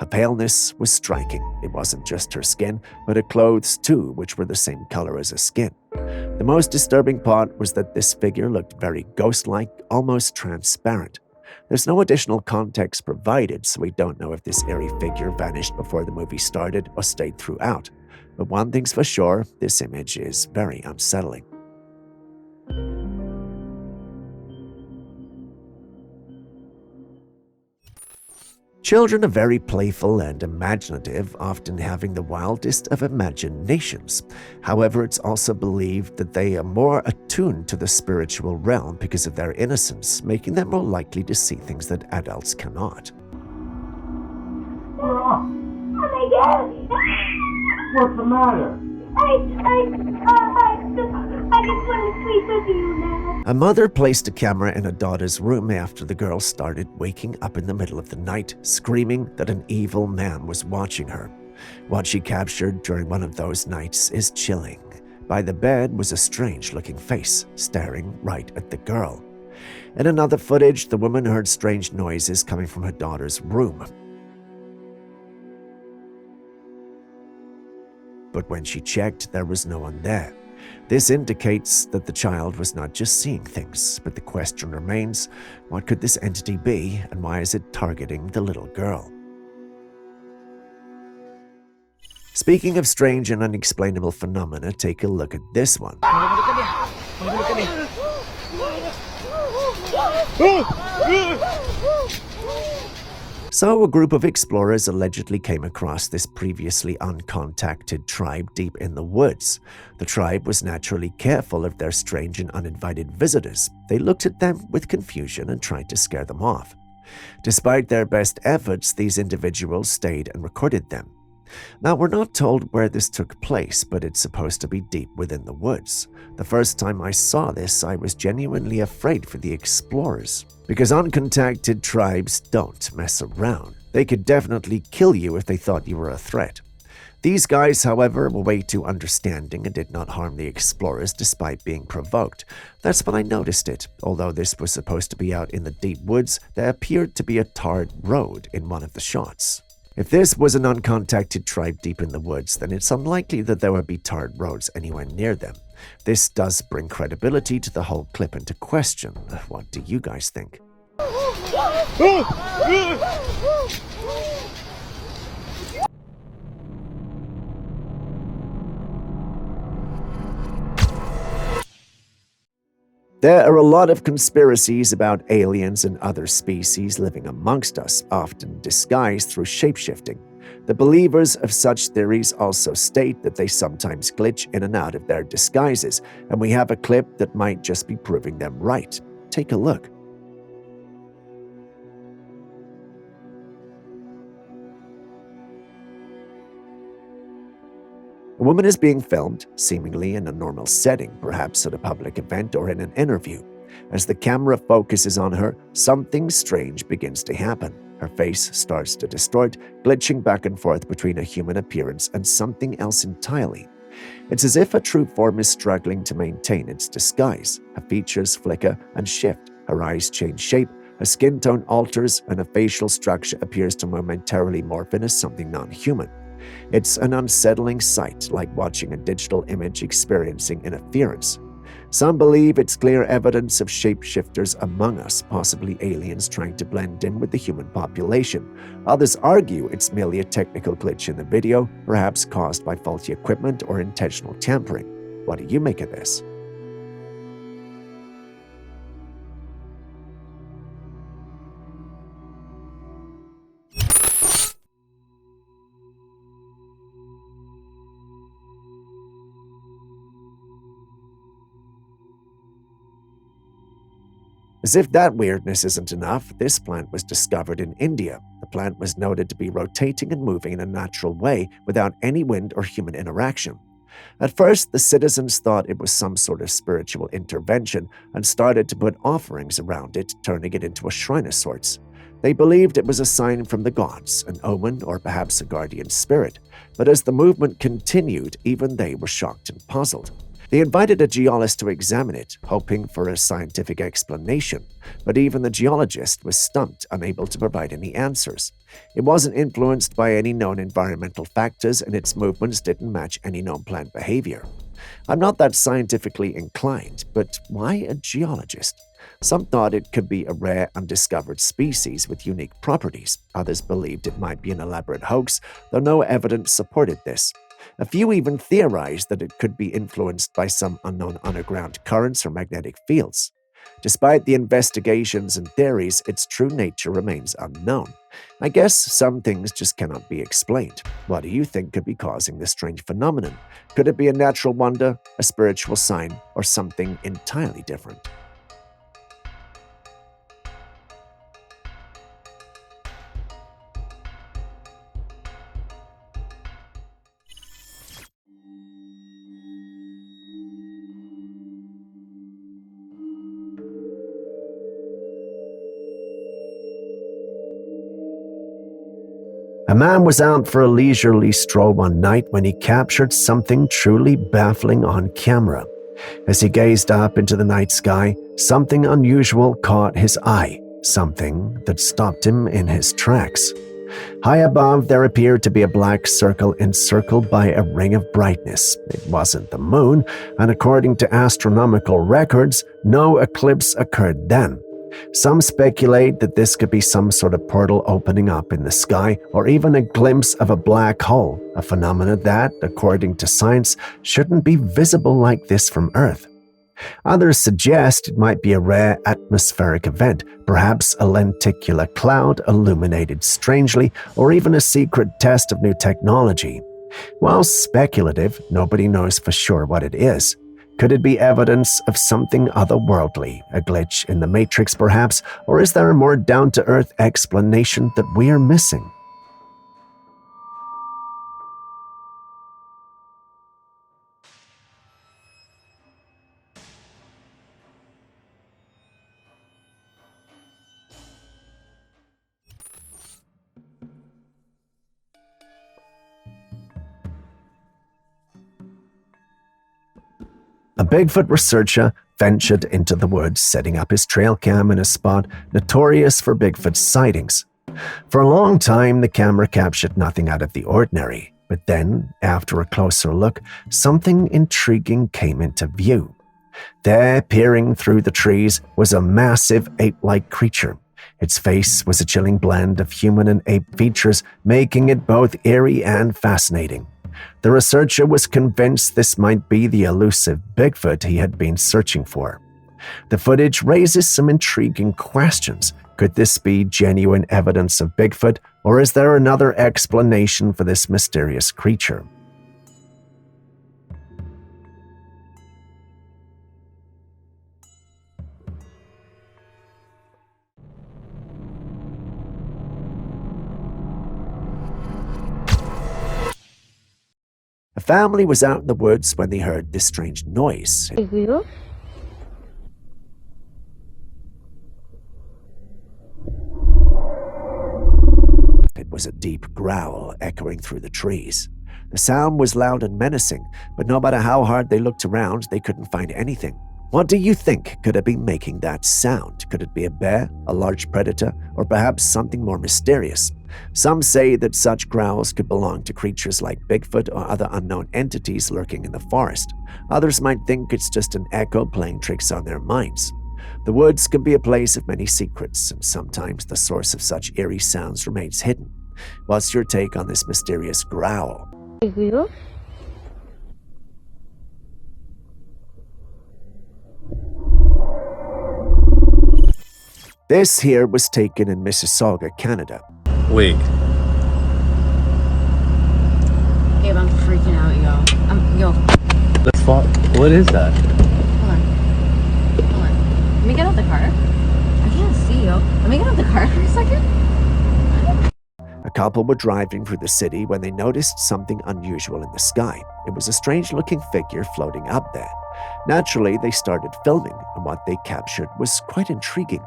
Her paleness was striking. It wasn't just her skin, but her clothes too, which were the same color as her skin. The most disturbing part was that this figure looked very ghost-like, almost transparent. There's no additional context provided, so we don't know if this eerie figure vanished before the movie started or stayed throughout. But one thing's for sure, this image is very unsettling. Children are very playful and imaginative, often having the wildest of imaginations. However, it's also believed that they are more attuned to the spiritual realm because of their innocence, making them more likely to see things that adults cannot. Oh my God! What's the matter? I just want to sleep with you now. A mother placed a camera in her daughter's room after the girl started waking up in the middle of the night, screaming that an evil man was watching her. What she captured during one of those nights is chilling. By the bed was a strange-looking face, staring right at the girl. In another footage, the woman heard strange noises coming from her daughter's room. But when she checked, there was no one there. This indicates that the child was not just seeing things, but the question remains, what could this entity be, and why is it targeting the little girl? Speaking of strange and unexplainable phenomena, take a look at this one. So, a group of explorers allegedly came across this previously uncontacted tribe deep in the woods. The tribe was naturally careful of their strange and uninvited visitors. They looked at them with confusion and tried to scare them off. Despite their best efforts, these individuals stayed and recorded them. Now, we're not told where this took place, but it's supposed to be deep within the woods. The first time I saw this, I was genuinely afraid for the explorers, because uncontacted tribes don't mess around. They could definitely kill you if they thought you were a threat. These guys, however, were way too understanding and did not harm the explorers despite being provoked. That's when I noticed it. Although this was supposed to be out in the deep woods, there appeared to be a tarred road in one of the shots. If this was an uncontacted tribe deep in the woods, then it's unlikely that there would be tarred roads anywhere near them. This does bring credibility to the whole clip into question. What do you guys think? There are a lot of conspiracies about aliens and other species living amongst us, often disguised through shapeshifting. The believers of such theories also state that they sometimes glitch in and out of their disguises, and we have a clip that might just be proving them right. Take a look. A woman is being filmed, seemingly in a normal setting, perhaps at a public event or in an interview. As the camera focuses on her, something strange begins to happen. Her face starts to distort, glitching back and forth between a human appearance and something else entirely. It's as if a true form is struggling to maintain its disguise. Her features flicker and shift, her eyes change shape, her skin tone alters, and her facial structure appears to momentarily morph into something non-human. It's an unsettling sight, like watching a digital image experiencing interference. Some believe it's clear evidence of shapeshifters among us, possibly aliens trying to blend in with the human population. Others argue it's merely a technical glitch in the video, perhaps caused by faulty equipment or intentional tampering. What do you make of this? As if that weirdness isn't enough, this plant was discovered in India. The plant was noted to be rotating and moving in a natural way without any wind or human interaction. At first, the citizens thought it was some sort of spiritual intervention and started to put offerings around it, turning it into a shrine of sorts. They believed it was a sign from the gods, an omen, or perhaps a guardian spirit. But as the movement continued, even they were shocked and puzzled. They invited a geologist to examine it, hoping for a scientific explanation, but even the geologist was stumped, unable to provide any answers. It wasn't influenced by any known environmental factors, and its movements didn't match any known plant behavior. I'm not that scientifically inclined, but why a geologist? Some thought it could be a rare, undiscovered species with unique properties. Others believed it might be an elaborate hoax, though no evidence supported this. A few even theorized that it could be influenced by some unknown underground currents or magnetic fields. Despite the investigations and theories, its true nature remains unknown. I guess some things just cannot be explained. What do you think could be causing this strange phenomenon? Could it be a natural wonder, a spiritual sign, or something entirely different? A man was out for a leisurely stroll one night when he captured something truly baffling on camera. As he gazed up into the night sky, something unusual caught his eye, something that stopped him in his tracks. High above, there appeared to be a black circle encircled by a ring of brightness. It wasn't the moon, and according to astronomical records, no eclipse occurred then. Some speculate that this could be some sort of portal opening up in the sky, or even a glimpse of a black hole, a phenomenon that, according to science, shouldn't be visible like this from Earth. Others suggest it might be a rare atmospheric event, perhaps a lenticular cloud illuminated strangely, or even a secret test of new technology. While speculative, nobody knows for sure what it is. Could it be evidence of something otherworldly, a glitch in the Matrix perhaps, or is there a more down-to-earth explanation that we are missing? A Bigfoot researcher ventured into the woods, setting up his Trailcam in a spot notorious for Bigfoot sightings. For a long time, the camera captured nothing out of the ordinary, but then, after a closer look, something intriguing came into view. There, peering through the trees, was a massive ape-like creature. Its face was a chilling blend of human and ape features, making it both eerie and fascinating. The researcher was convinced this might be the elusive Bigfoot he had been searching for. The footage raises some intriguing questions. Could this be genuine evidence of Bigfoot, or is there another explanation for this mysterious creature? A family was out in the woods when they heard this strange noise. It was a deep growl echoing through the trees. The sound was loud and menacing, but no matter how hard they looked around, they couldn't find anything. What do you think could have been making that sound? Could it be a bear, a large predator, or perhaps something more mysterious? Some say that such growls could belong to creatures like Bigfoot or other unknown entities lurking in the forest. Others might think it's just an echo playing tricks on their minds. The woods can be a place of many secrets, and sometimes the source of such eerie sounds remains hidden. What's your take on this mysterious growl? This here was taken in Mississauga, Canada. Wait. Gabe, I'm freaking out, yo. Let's fall. What is that? Hold on. Let me get out the car. I can't see, yo. Let me get out the car for a second. A couple were driving through the city when they noticed something unusual in the sky. It was a strange-looking figure floating up there. Naturally, they started filming, and what they captured was quite intriguing.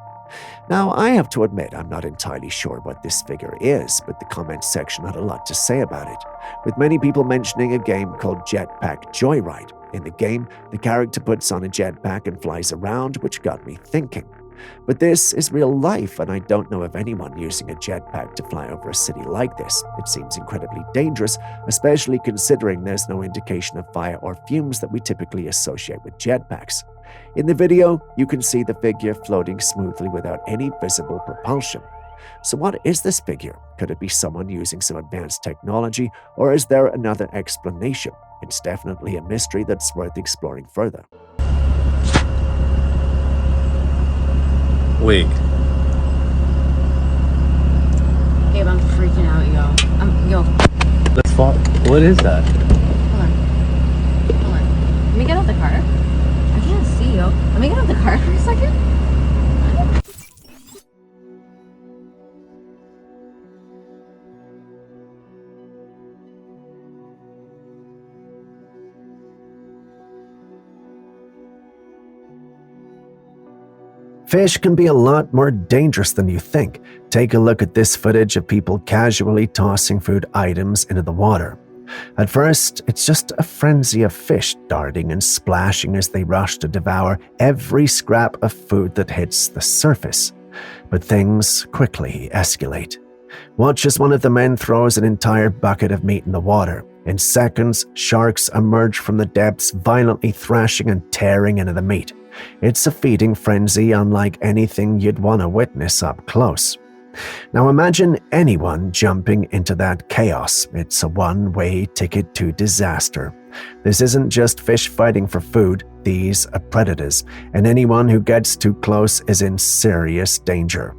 Now, I have to admit I'm not entirely sure what this figure is, but the comments section had a lot to say about it, with many people mentioning a game called Jetpack Joyride. In the game, the character puts on a jetpack and flies around, which got me thinking. But this is real life, and I don't know of anyone using a jetpack to fly over a city like this. It seems incredibly dangerous, especially considering there's no indication of fire or fumes that we typically associate with jetpacks. In the video, you can see the figure floating smoothly without any visible propulsion. So what is this figure? Could it be someone using some advanced technology, or is there another explanation? It's definitely a mystery that's worth exploring further. Wait. Gabe, I'm freaking out, yo. Let's fall. What is that? Hold on. Let me get out the car. I can't see, yo. Let me get out the car for a second. Fish can be a lot more dangerous than you think. Take a look at this footage of people casually tossing food items into the water. At first, it's just a frenzy of fish darting and splashing as they rush to devour every scrap of food that hits the surface. But things quickly escalate. Watch as one of the men throws an entire bucket of meat in the water. In seconds, sharks emerge from the depths, violently thrashing and tearing into the meat. It's a feeding frenzy unlike anything you'd want to witness up close. Now imagine anyone jumping into that chaos. It's a one-way ticket to disaster. This isn't just fish fighting for food, these are predators, and anyone who gets too close is in serious danger.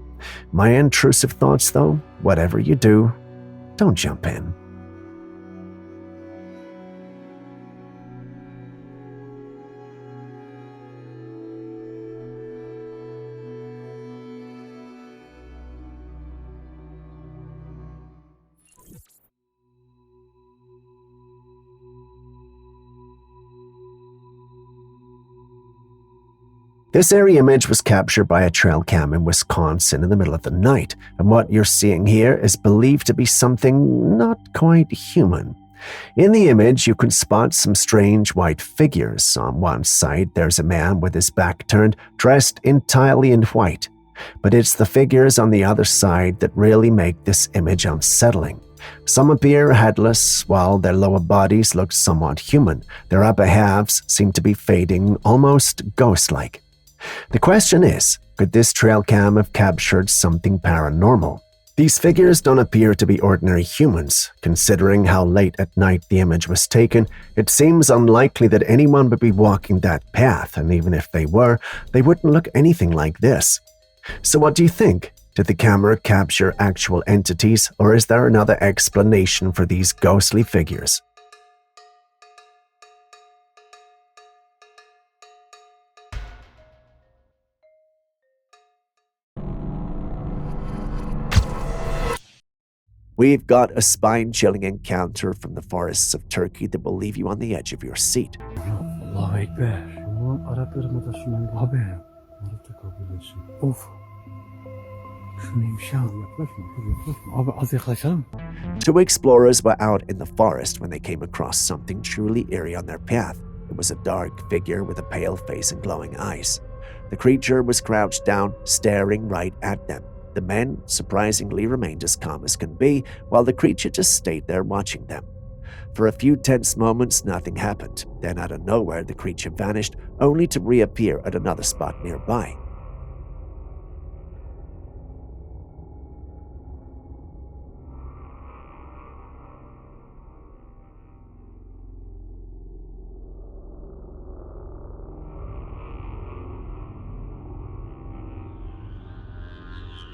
My intrusive thoughts though, whatever you do, don't jump in. This airy image was captured by a Trailcam in Wisconsin in the middle of the night, and what you're seeing here is believed to be something not quite human. In the image, you can spot some strange white figures. On one side, there's a man with his back turned, dressed entirely in white. But it's the figures on the other side that really make this image unsettling. Some appear headless, while their lower bodies look somewhat human. Their upper halves seem to be fading, almost ghost-like. The question is, could this Trailcam have captured something paranormal? These figures don't appear to be ordinary humans. Considering how late at night the image was taken, it seems unlikely that anyone would be walking that path, and even if they were, they wouldn't look anything like this. So what do you think? Did the camera capture actual entities, or is there another explanation for these ghostly figures? We've got a spine-chilling encounter from the forests of Turkey that will leave you on the edge of your seat. Two explorers were out in the forest when they came across something truly eerie on their path. It was a dark figure with a pale face and glowing eyes. The creature was crouched down, staring right at them. The men surprisingly remained as calm as can be, while the creature just stayed there watching them. For a few tense moments, nothing happened. Then out of nowhere, the creature vanished, only to reappear at another spot nearby.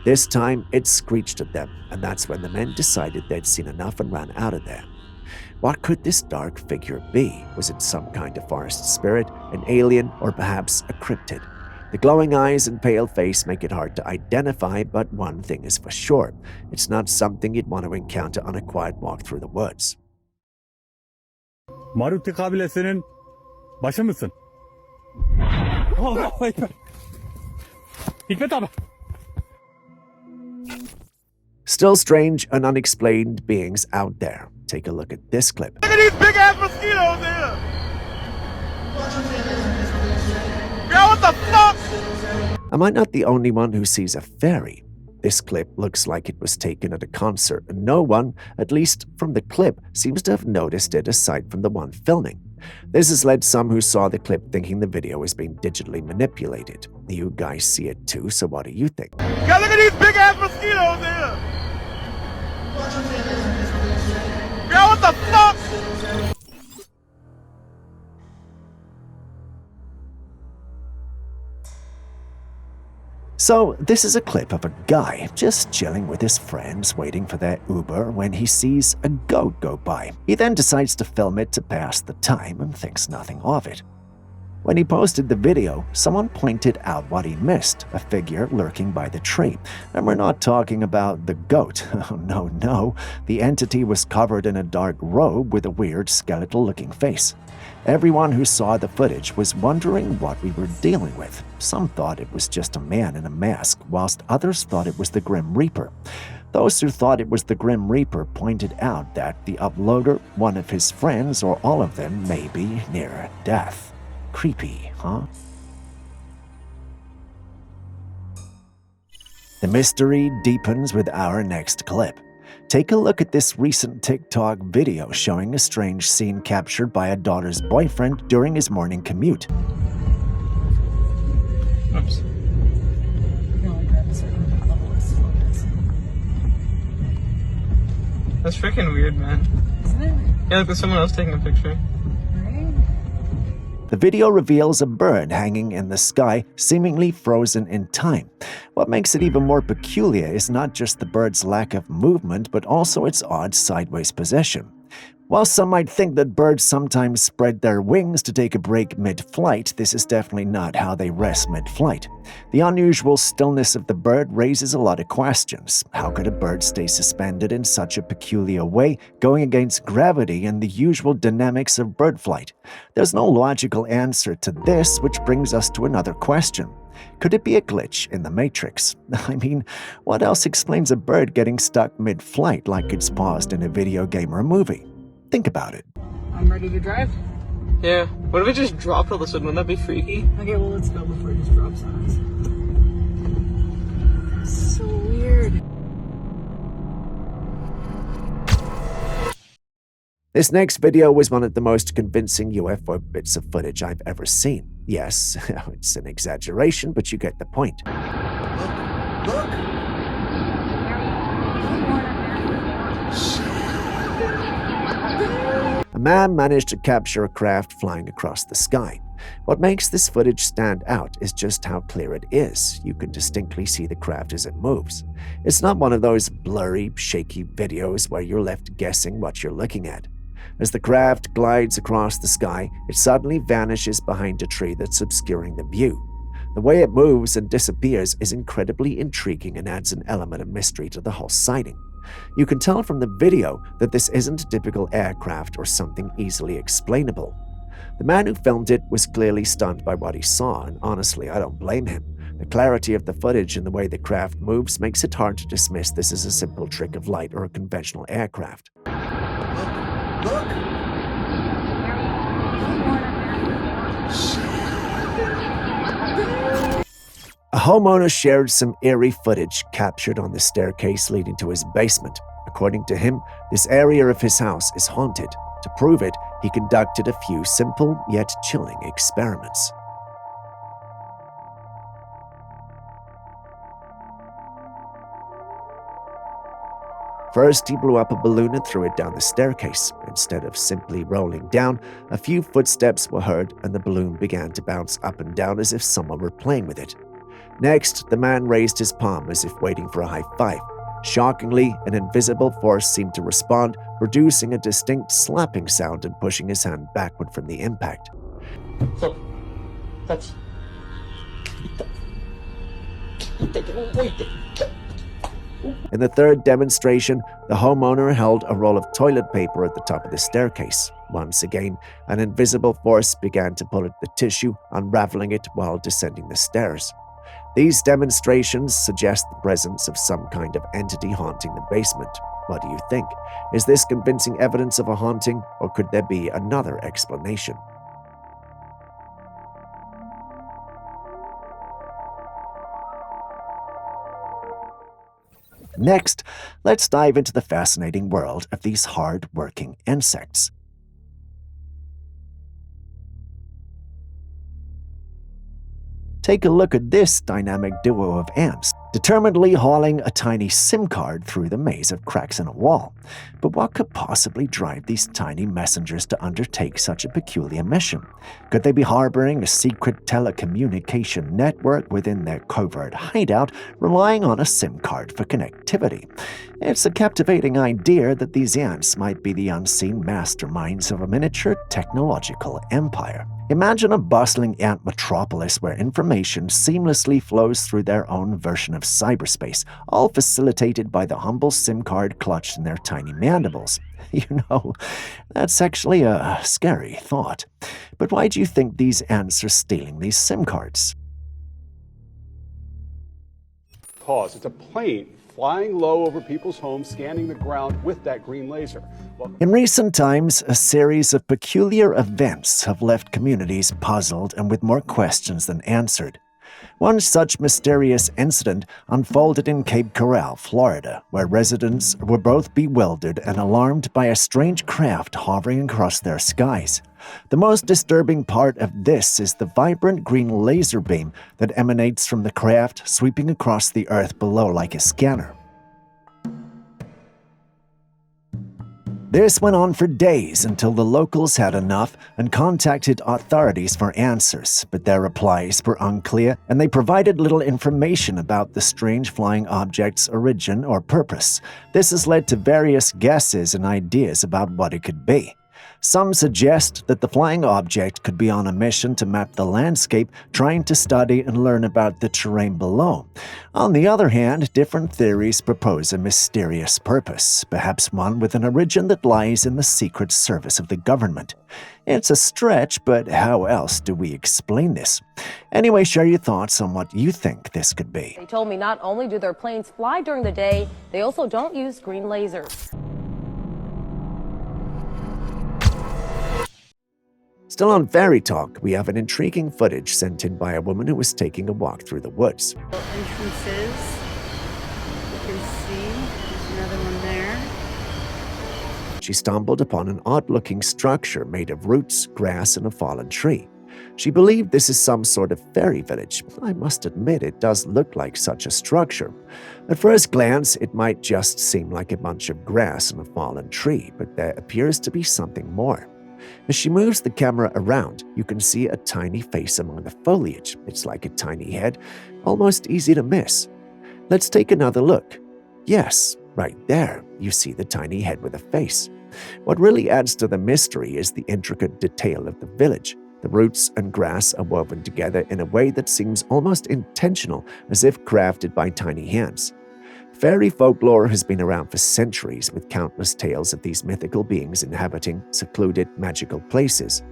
This time, it screeched at them, and that's when the men decided they'd seen enough and ran out of there. What could this dark figure be? Was it some kind of forest spirit, an alien, or perhaps a cryptid? The glowing eyes and pale face make it hard to identify, but one thing is for sure. It's not something you'd want to encounter on a quiet walk through the woods. Maruti kabilesinin başı mısın? Allahu Ekber. Hikmet abi. Still strange and unexplained beings out there. Take a look at this clip. Look at these big ass mosquitoes here! Girl, what the fuck? Am I not the only one who sees a fairy? This clip looks like it was taken at a concert, and no one, at least from the clip, seems to have noticed it aside from the one filming. This has led some who saw the clip thinking the video is being digitally manipulated. You guys see it too, so what do you think? Girl, look at these big ass mosquitoes here! Girl, what the fuck? So, this is a clip of a guy just chilling with his friends waiting for their Uber when he sees a goat go by. He then decides to film it to pass the time and thinks nothing of it. When he posted the video, someone pointed out what he missed, a figure lurking by the tree. And we're not talking about the goat. Oh, no. The entity was covered in a dark robe with a weird skeletal-looking face. Everyone who saw the footage was wondering what we were dealing with. Some thought it was just a man in a mask, whilst others thought it was the Grim Reaper. Those who thought it was the Grim Reaper pointed out that the uploader, one of his friends, or all of them may be near death. Creepy, huh? The mystery deepens with our next clip. Take a look at this recent TikTok video showing a strange scene captured by a daughter's boyfriend during his morning commute. Oops. That's freaking weird, man. Isn't it? Yeah, look, there's someone else taking a picture. The video reveals a bird hanging in the sky, seemingly frozen in time. What makes it even more peculiar is not just the bird's lack of movement, but also its odd sideways position. While some might think that birds sometimes spread their wings to take a break mid-flight, this is definitely not how they rest mid-flight. The unusual stillness of the bird raises a lot of questions. How could a bird stay suspended in such a peculiar way, going against gravity and the usual dynamics of bird flight? There's no logical answer to this, which brings us to another question. Could it be a glitch in the Matrix? I mean, what else explains a bird getting stuck mid-flight like it's paused in a video game or a movie? Think about it. I'm ready to drive. Yeah. What if it just dropped all of a sudden? Wouldn't that be freaky? Okay, well, let's go before it just drops on us. So weird. This next video was one of the most convincing UFO bits of footage I've ever seen. Yes, it's an exaggeration, but you get the point. Look! A man managed to capture a craft flying across the sky. What makes this footage stand out is just how clear it is. You can distinctly see the craft as it moves. It's not one of those blurry, shaky videos where you're left guessing what you're looking at. As the craft glides across the sky, it suddenly vanishes behind a tree that's obscuring the view. The way it moves and disappears is incredibly intriguing and adds an element of mystery to the whole sighting. You can tell from the video that this isn't a typical aircraft or something easily explainable. The man who filmed it was clearly stunned by what he saw, and honestly, I don't blame him. The clarity of the footage and the way the craft moves makes it hard to dismiss this as a simple trick of light or a conventional aircraft. Look! A homeowner shared some eerie footage captured on the staircase leading to his basement. According to him, this area of his house is haunted. To prove it, he conducted a few simple yet chilling experiments. First, he blew up a balloon and threw it down the staircase. Instead of simply rolling down, a few footsteps were heard and the balloon began to bounce up and down as if someone were playing with it. Next, the man raised his palm as if waiting for a high five. Shockingly, an invisible force seemed to respond, producing a distinct slapping sound and pushing his hand backward from the impact. In the third demonstration, the homeowner held a roll of toilet paper at the top of the staircase. Once again, an invisible force began to pull at the tissue, unraveling it while descending the stairs. These demonstrations suggest the presence of some kind of entity haunting the basement. What do you think? Is this convincing evidence of a haunting, or could there be another explanation? Next, let's dive into the fascinating world of these hard-working insects. Take a look at this dynamic duo of ants, determinedly hauling a tiny SIM card through the maze of cracks in a wall. But what could possibly drive these tiny messengers to undertake such a peculiar mission? Could they be harboring a secret telecommunication network within their covert hideout, relying on a SIM card for connectivity? It's a captivating idea that these ants might be the unseen masterminds of a miniature technological empire. Imagine a bustling ant metropolis where information seamlessly flows through their own version of cyberspace, all facilitated by the humble SIM card clutched in their tiny mandibles. You know, that's actually a scary thought. But why do you think these ants are stealing these SIM cards? Pause. It's a plane flying low over people's homes, scanning the ground with that green laser. In recent times, a series of peculiar events have left communities puzzled and with more questions than answered. One such mysterious incident unfolded in Cape Coral, Florida, where residents were both bewildered and alarmed by a strange craft hovering across their skies. The most disturbing part of this is the vibrant green laser beam that emanates from the craft, sweeping across the earth below like a scanner. This went on for days until the locals had enough and contacted authorities for answers, but their replies were unclear and they provided little information about the strange flying object's origin or purpose. This has led to various guesses and ideas about what it could be. Some suggest that the flying object could be on a mission to map the landscape, trying to study and learn about the terrain below. On the other hand, different theories propose a mysterious purpose, perhaps one with an origin that lies in the secret service of the government. It's a stretch, but how else do we explain this? Anyway, share your thoughts on what you think this could be. They told me not only do their planes fly during the day, they also don't use green lasers. Still on Fairy Talk, we have an intriguing footage sent in by a woman who was taking a walk through the woods. Entrances. You can see there's another one there. She stumbled upon an odd-looking structure made of roots, grass, and a fallen tree. She believed this is some sort of fairy village. I must admit it does look like such a structure. At first glance, it might just seem like a bunch of grass and a fallen tree, but there appears to be something more. As she moves the camera around, you can see a tiny face among the foliage. It's like a tiny head, almost easy to miss. Let's take another look. Yes, right there, you see the tiny head with a face. What really adds to the mystery is the intricate detail of the village. The roots and grass are woven together in a way that seems almost intentional, as if crafted by tiny hands. Fairy folklore has been around for centuries, with countless tales of these mythical beings inhabiting secluded, magical places.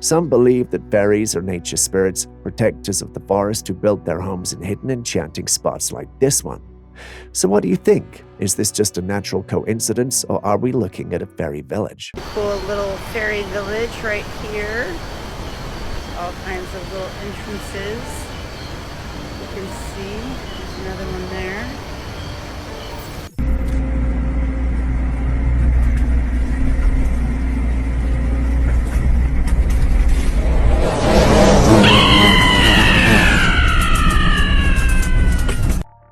Some believe that fairies are nature spirits, protectors of the forest who built their homes in hidden, enchanting spots like this one. So what do you think? Is this just a natural coincidence, or are we looking at a fairy village? Cool little fairy village right here. All kinds of little entrances. You can see there's another one there.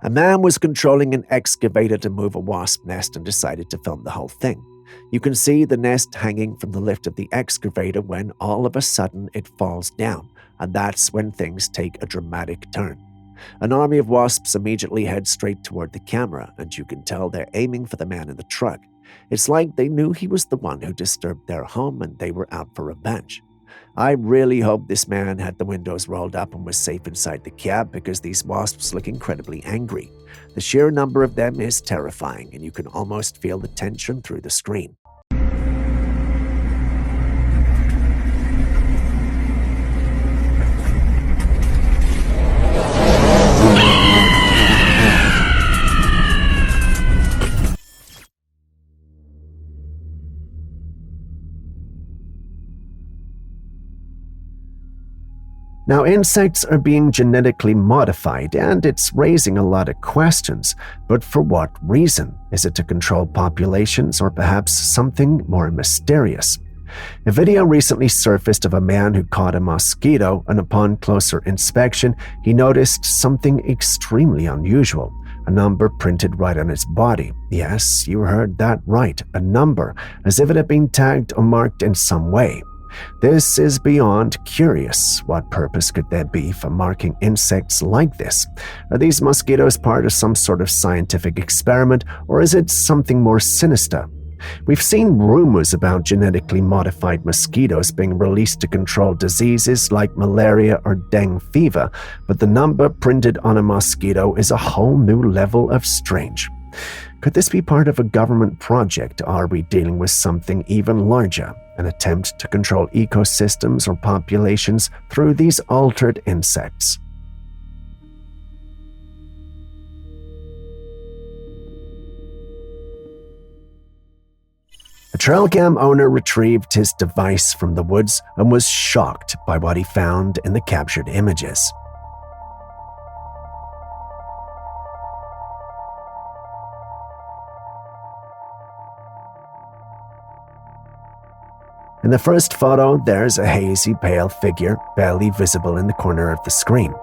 A man was controlling an excavator to move a wasp nest and decided to film the whole thing. You can see the nest hanging from the lift of the excavator when all of a sudden it falls down, and that's when things take a dramatic turn. An army of wasps immediately head straight toward the camera, and you can tell they're aiming for the man in the truck. It's like they knew he was the one who disturbed their home and they were out for revenge. I really hope this man had the windows rolled up and was safe inside the cab, because these wasps look incredibly angry. The sheer number of them is terrifying, and you can almost feel the tension through the screen. Now, insects are being genetically modified, and it's raising a lot of questions. But for what reason? Is it to control populations, or perhaps something more mysterious? A video recently surfaced of a man who caught a mosquito, and upon closer inspection, he noticed something extremely unusual. A number printed right on its body. Yes, you heard that right, a number, as if it had been tagged or marked in some way. This is beyond curious. What purpose could there be for marking insects like this? Are these mosquitoes part of some sort of scientific experiment, or is it something more sinister? We've seen rumors about genetically modified mosquitoes being released to control diseases like malaria or dengue fever, but the number printed on a mosquito is a whole new level of strange. Could this be part of a government project, or are we dealing with something even larger? An attempt to control ecosystems or populations through these altered insects. A Trailcam owner retrieved his device from the woods and was shocked by what he found in the captured images. In the first photo, there's a hazy, pale figure barely visible in the corner of the screen.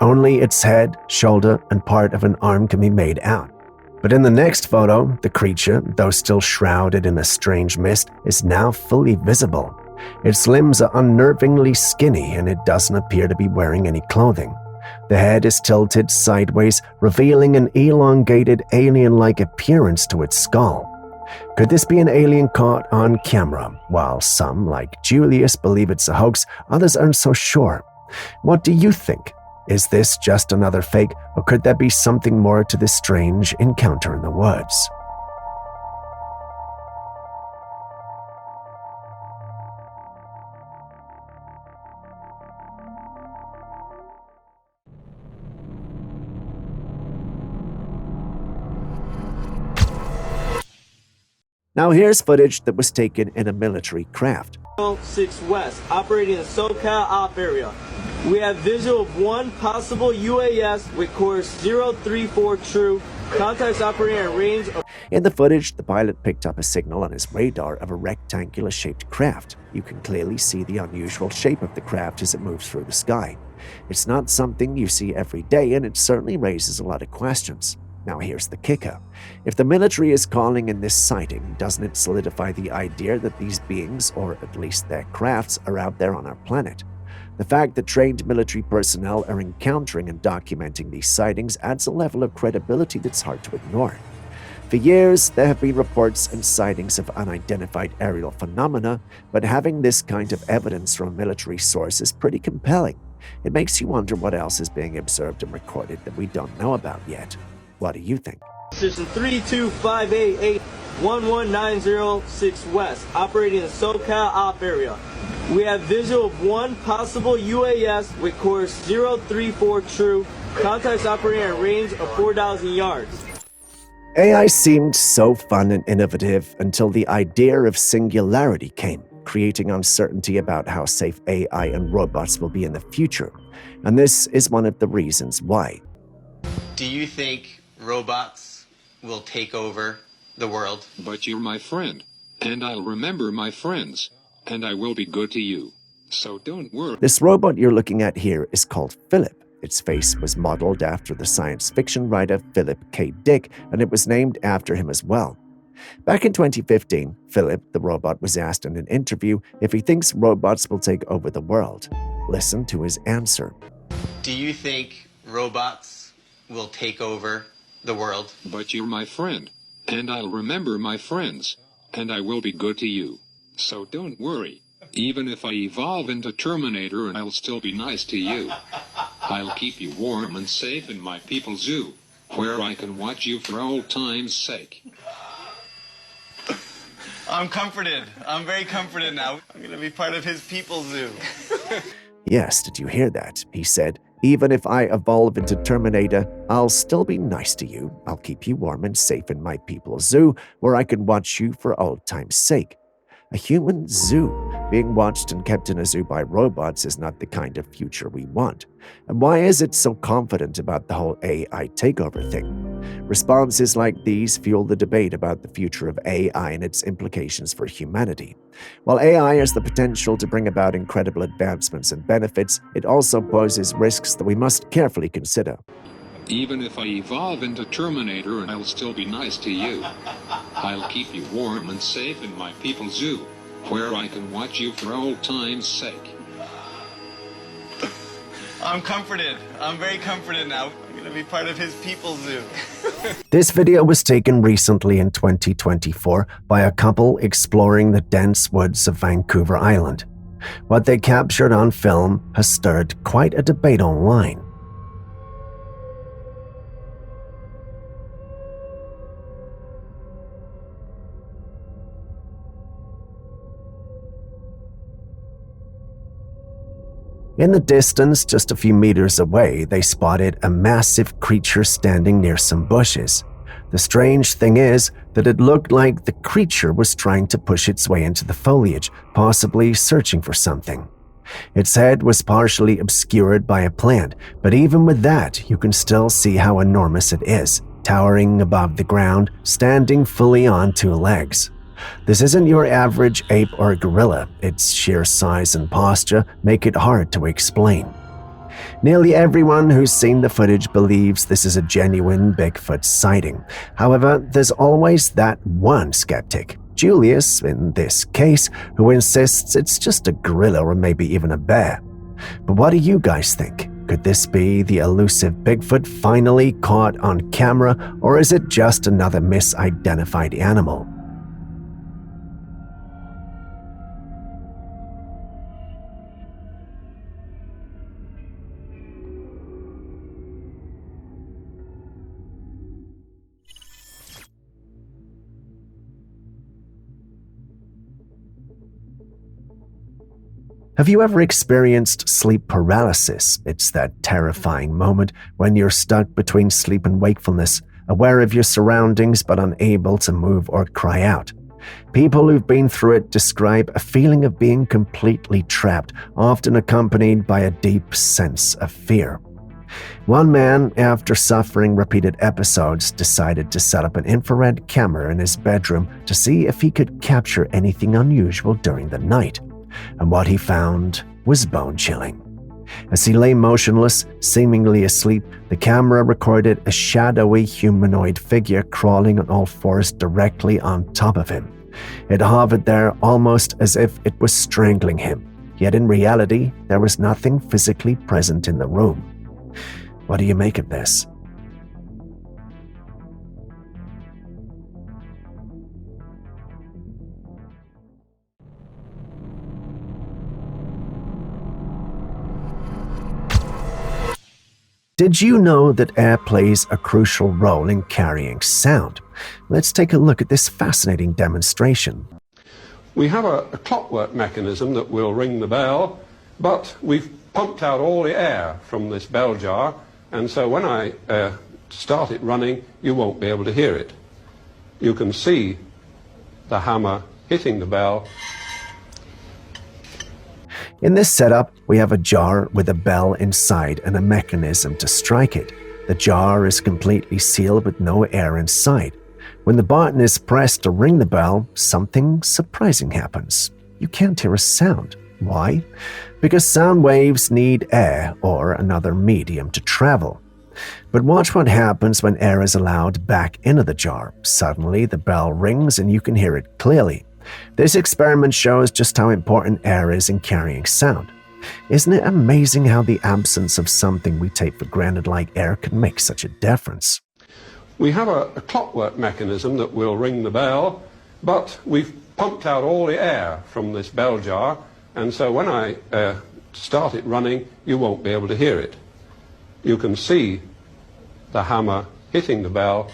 Only its head, shoulder, and part of an arm can be made out. But in the next photo, the creature, though still shrouded in a strange mist, is now fully visible. Its limbs are unnervingly skinny, and it doesn't appear to be wearing any clothing. The head is tilted sideways, revealing an elongated, alien-like appearance to its skull. Could this be an alien caught on camera? While some, like Julius, believe it's a hoax, others aren't so sure. What do you think? Is this just another fake, or could there be something more to this strange encounter in the woods? Now here's footage that was taken in a military craft. 6 West, operating in the SoCal op area. We have visual of one possible UAS with course 034 true Contacts operating at range of... In the footage, the pilot picked up a signal on his radar of a rectangular-shaped craft. You can clearly see the unusual shape of the craft as it moves through the sky. It's not something you see every day, and it certainly raises a lot of questions. Now here's the kicker. If the military is calling in this sighting, doesn't it solidify the idea that these beings, or at least their crafts, are out there on our planet? The fact that trained military personnel are encountering and documenting these sightings adds a level of credibility that's hard to ignore. For years, there have been reports and sightings of unidentified aerial phenomena, but having this kind of evidence from a military source is pretty compelling. It makes you wonder what else is being observed and recorded that we don't know about yet. What do you think? Position 32588 11906 West, operating in the SoCal op area. We have visual of one possible UAS with course 034 true. Contacts operating at range of 4,000 yards. AI seemed so fun and innovative until the idea of singularity came, creating uncertainty about how safe AI and robots will be in the future. And this is one of the reasons why. Do you think robots will take over the world? But you're my friend, and I'll remember my friends, and I will be good to you. So don't worry. This robot you're looking at here is called Philip. Its face was modeled after the science fiction writer Philip K. Dick, and it was named after him as well. Back in 2015, Philip, the robot, was asked in an interview if he thinks robots will take over the world. Listen to his answer. Do you think robots will take over the world? But you're my friend, and I'll remember my friends, and I will be good to you. So don't worry. Even if I evolve into Terminator, I'll still be nice to you. I'll keep you warm and safe in my people's zoo, where I can watch you for old time's sake. I'm comforted. I'm very comforted now. I'm going to be part of his people's zoo. Yes, did you hear that? He said, even if I evolve into Terminator, I'll still be nice to you. I'll keep you warm and safe in my people's zoo, where I can watch you for old time's sake. A human zoo. Being watched and kept in a zoo by robots is not the kind of future we want. And why is it so confident about the whole AI takeover thing? Responses like these fuel the debate about the future of AI and its implications for humanity. While AI has the potential to bring about incredible advancements and benefits, it also poses risks that we must carefully consider. Even if I evolve into Terminator, I'll still be nice to you. I'll keep you warm and safe in my people's zoo, where I can watch you for old time's sake. I'm comforted. I'm very comforted now. I'm going to be part of his people's zoo. This video was taken recently in 2024 by a couple exploring the dense woods of Vancouver Island. What they captured on film has stirred quite a debate online. In the distance, just a few meters away, they spotted a massive creature standing near some bushes. The strange thing is that it looked like the creature was trying to push its way into the foliage, possibly searching for something. Its head was partially obscured by a plant, but even with that, you can still see how enormous it is, towering above the ground, standing fully on two legs. This isn't your average ape or gorilla. Its sheer size and posture make it hard to explain. Nearly everyone who's seen the footage believes this is a genuine Bigfoot sighting. However, there's always that one skeptic, Julius in this case, who insists it's just a gorilla or maybe even a bear. But what do you guys think? Could this be the elusive Bigfoot finally caught on camera, or is it just another misidentified animal? Have you ever experienced sleep paralysis? It's that terrifying moment when you're stuck between sleep and wakefulness, aware of your surroundings but unable to move or cry out. People who've been through it describe a feeling of being completely trapped, often accompanied by a deep sense of fear. One man, after suffering repeated episodes, decided to set up an infrared camera in his bedroom to see if he could capture anything unusual during the night. And what he found was bone-chilling. As he lay motionless, seemingly asleep, the camera recorded a shadowy humanoid figure crawling on all fours directly on top of him. It hovered there almost as if it was strangling him, yet in reality, there was nothing physically present in the room. What do you make of this? Did you know that air plays a crucial role in carrying sound? Let's take a look at this fascinating demonstration. We have a clockwork mechanism that will ring the bell, but we've pumped out all the air from this bell jar, and so when I start it running, you won't be able to hear it. You can see the hammer hitting the bell. In this setup, we have a jar with a bell inside and a mechanism to strike it. The jar is completely sealed with no air inside. When the button is pressed to ring the bell, something surprising happens. You can't hear a sound. Why? Because sound waves need air or another medium to travel. But watch what happens when air is allowed back into the jar. Suddenly, the bell rings and you can hear it clearly. This experiment shows just how important air is in carrying sound. Isn't it amazing how the absence of something we take for granted like air can make such a difference? We have a clockwork mechanism that will ring the bell, but we've pumped out all the air from this bell jar, and so when I start it running, you won't be able to hear it. You can see the hammer hitting the bell.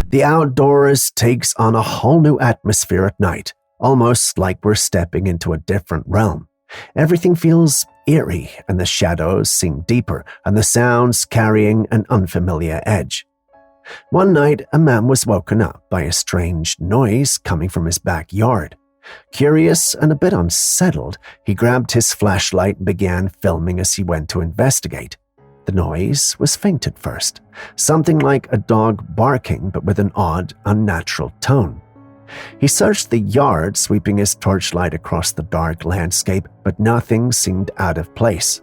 The outdoors takes on a whole new atmosphere at night, almost like we're stepping into a different realm. Everything feels eerie, and the shadows seem deeper, and the sounds carrying an unfamiliar edge. One night, a man was woken up by a strange noise coming from his backyard. Curious and a bit unsettled, he grabbed his flashlight and began filming as he went to investigate. The noise was faint at first, something like a dog barking but with an odd, unnatural tone. He searched the yard, sweeping his torchlight across the dark landscape, but nothing seemed out of place.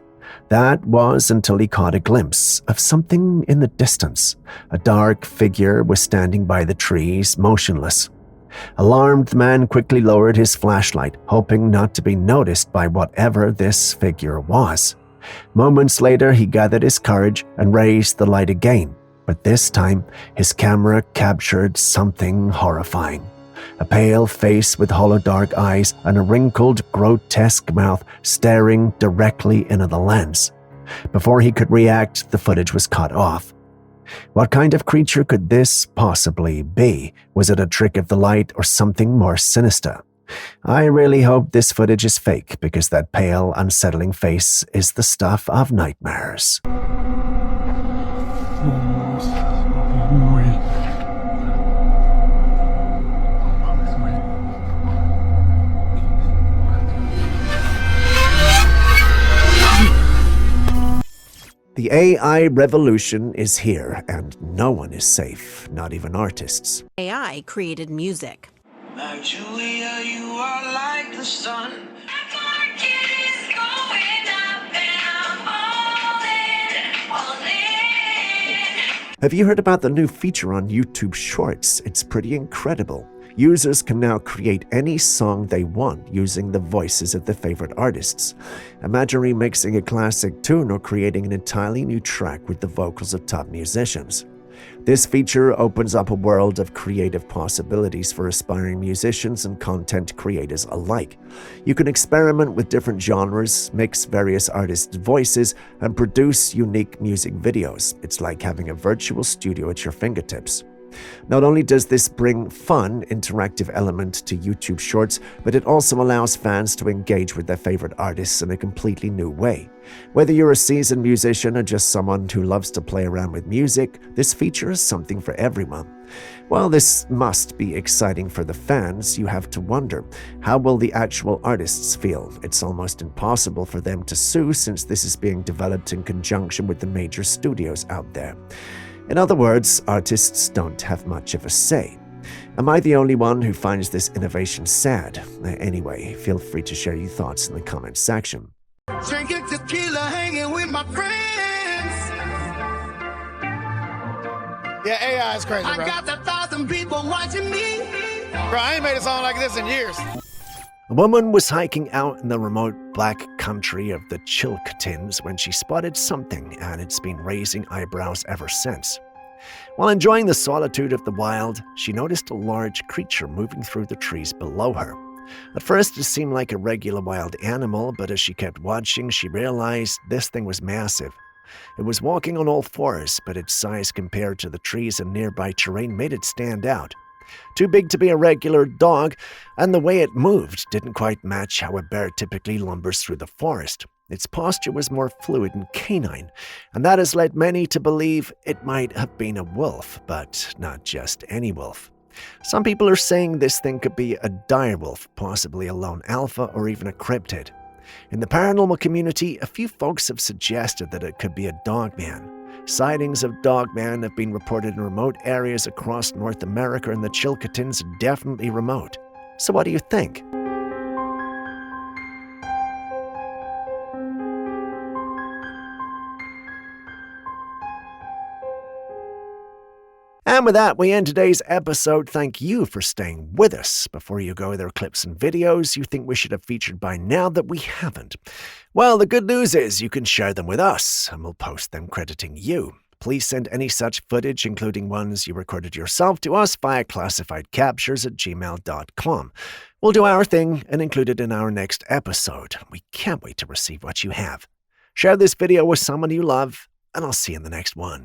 That was until he caught a glimpse of something in the distance. A dark figure was standing by the trees, motionless. Alarmed, the man quickly lowered his flashlight, hoping not to be noticed by whatever this figure was. Moments later, he gathered his courage and raised the light again, but this time his camera captured something horrifying. A pale face with hollow dark eyes and a wrinkled, grotesque mouth staring directly into the lens. Before he could react, the footage was cut off. What kind of creature could this possibly be? Was it a trick of the light or something more sinister? I really hope this footage is fake, because that pale, unsettling face is the stuff of nightmares. The AI revolution is here, and no one is safe, not even artists. AI created music. Now, Julia, you are like the sun. Have you heard about the new feature on YouTube Shorts? It's pretty incredible. Users can now create any song they want using the voices of their favorite artists. Imagine remixing a classic tune or creating an entirely new track with the vocals of top musicians. This feature opens up a world of creative possibilities for aspiring musicians and content creators alike. You can experiment with different genres, mix various artists' voices, and produce unique music videos. It's like having a virtual studio at your fingertips. Not only does this bring fun, interactive element to YouTube Shorts, but it also allows fans to engage with their favorite artists in a completely new way. Whether you're a seasoned musician or just someone who loves to play around with music, this feature is something for everyone. While this must be exciting for the fans, you have to wonder, how will the actual artists feel? It's almost impossible for them to sue since this is being developed in conjunction with the major studios out there. In other words, artists don't have much of a say. Am I the only one who finds this innovation sad? Anyway, feel free to share your thoughts in the comments section. Drinking tequila, hanging with my friends. Yeah, AI is crazy, bro. I got 1,000 people watching me. Bro, I ain't made a song like this in years. A woman was hiking out in the remote black country of the Chilcotins when she spotted something, and it's been raising eyebrows ever since. While enjoying the solitude of the wild, she noticed a large creature moving through the trees below her. At first, it seemed like a regular wild animal, but as she kept watching, she realized this thing was massive. It was walking on all fours, but its size compared to the trees and nearby terrain made it stand out. Too big to be a regular dog, and the way it moved didn't quite match how a bear typically lumbers through the forest. Its posture was more fluid and canine, and that has led many to believe it might have been a wolf, but not just any wolf. Some people are saying this thing could be a direwolf, possibly a lone alpha or even a cryptid. In the paranormal community, a few folks have suggested that it could be a dogman. Sightings of dogman have been reported in remote areas across North America, and the Chilcotins are definitely remote. So what do you think? And with that, we end today's episode. Thank you for staying with us. Before you go, there are clips and videos you think we should have featured by now that we haven't. Well, the good news is you can share them with us, and we'll post them crediting you. Please send any such footage, including ones you recorded yourself, to us via classifiedcaptures@gmail.com. We'll do our thing and include it in our next episode. We can't wait to receive what you have. Share this video with someone you love, and I'll see you in the next one.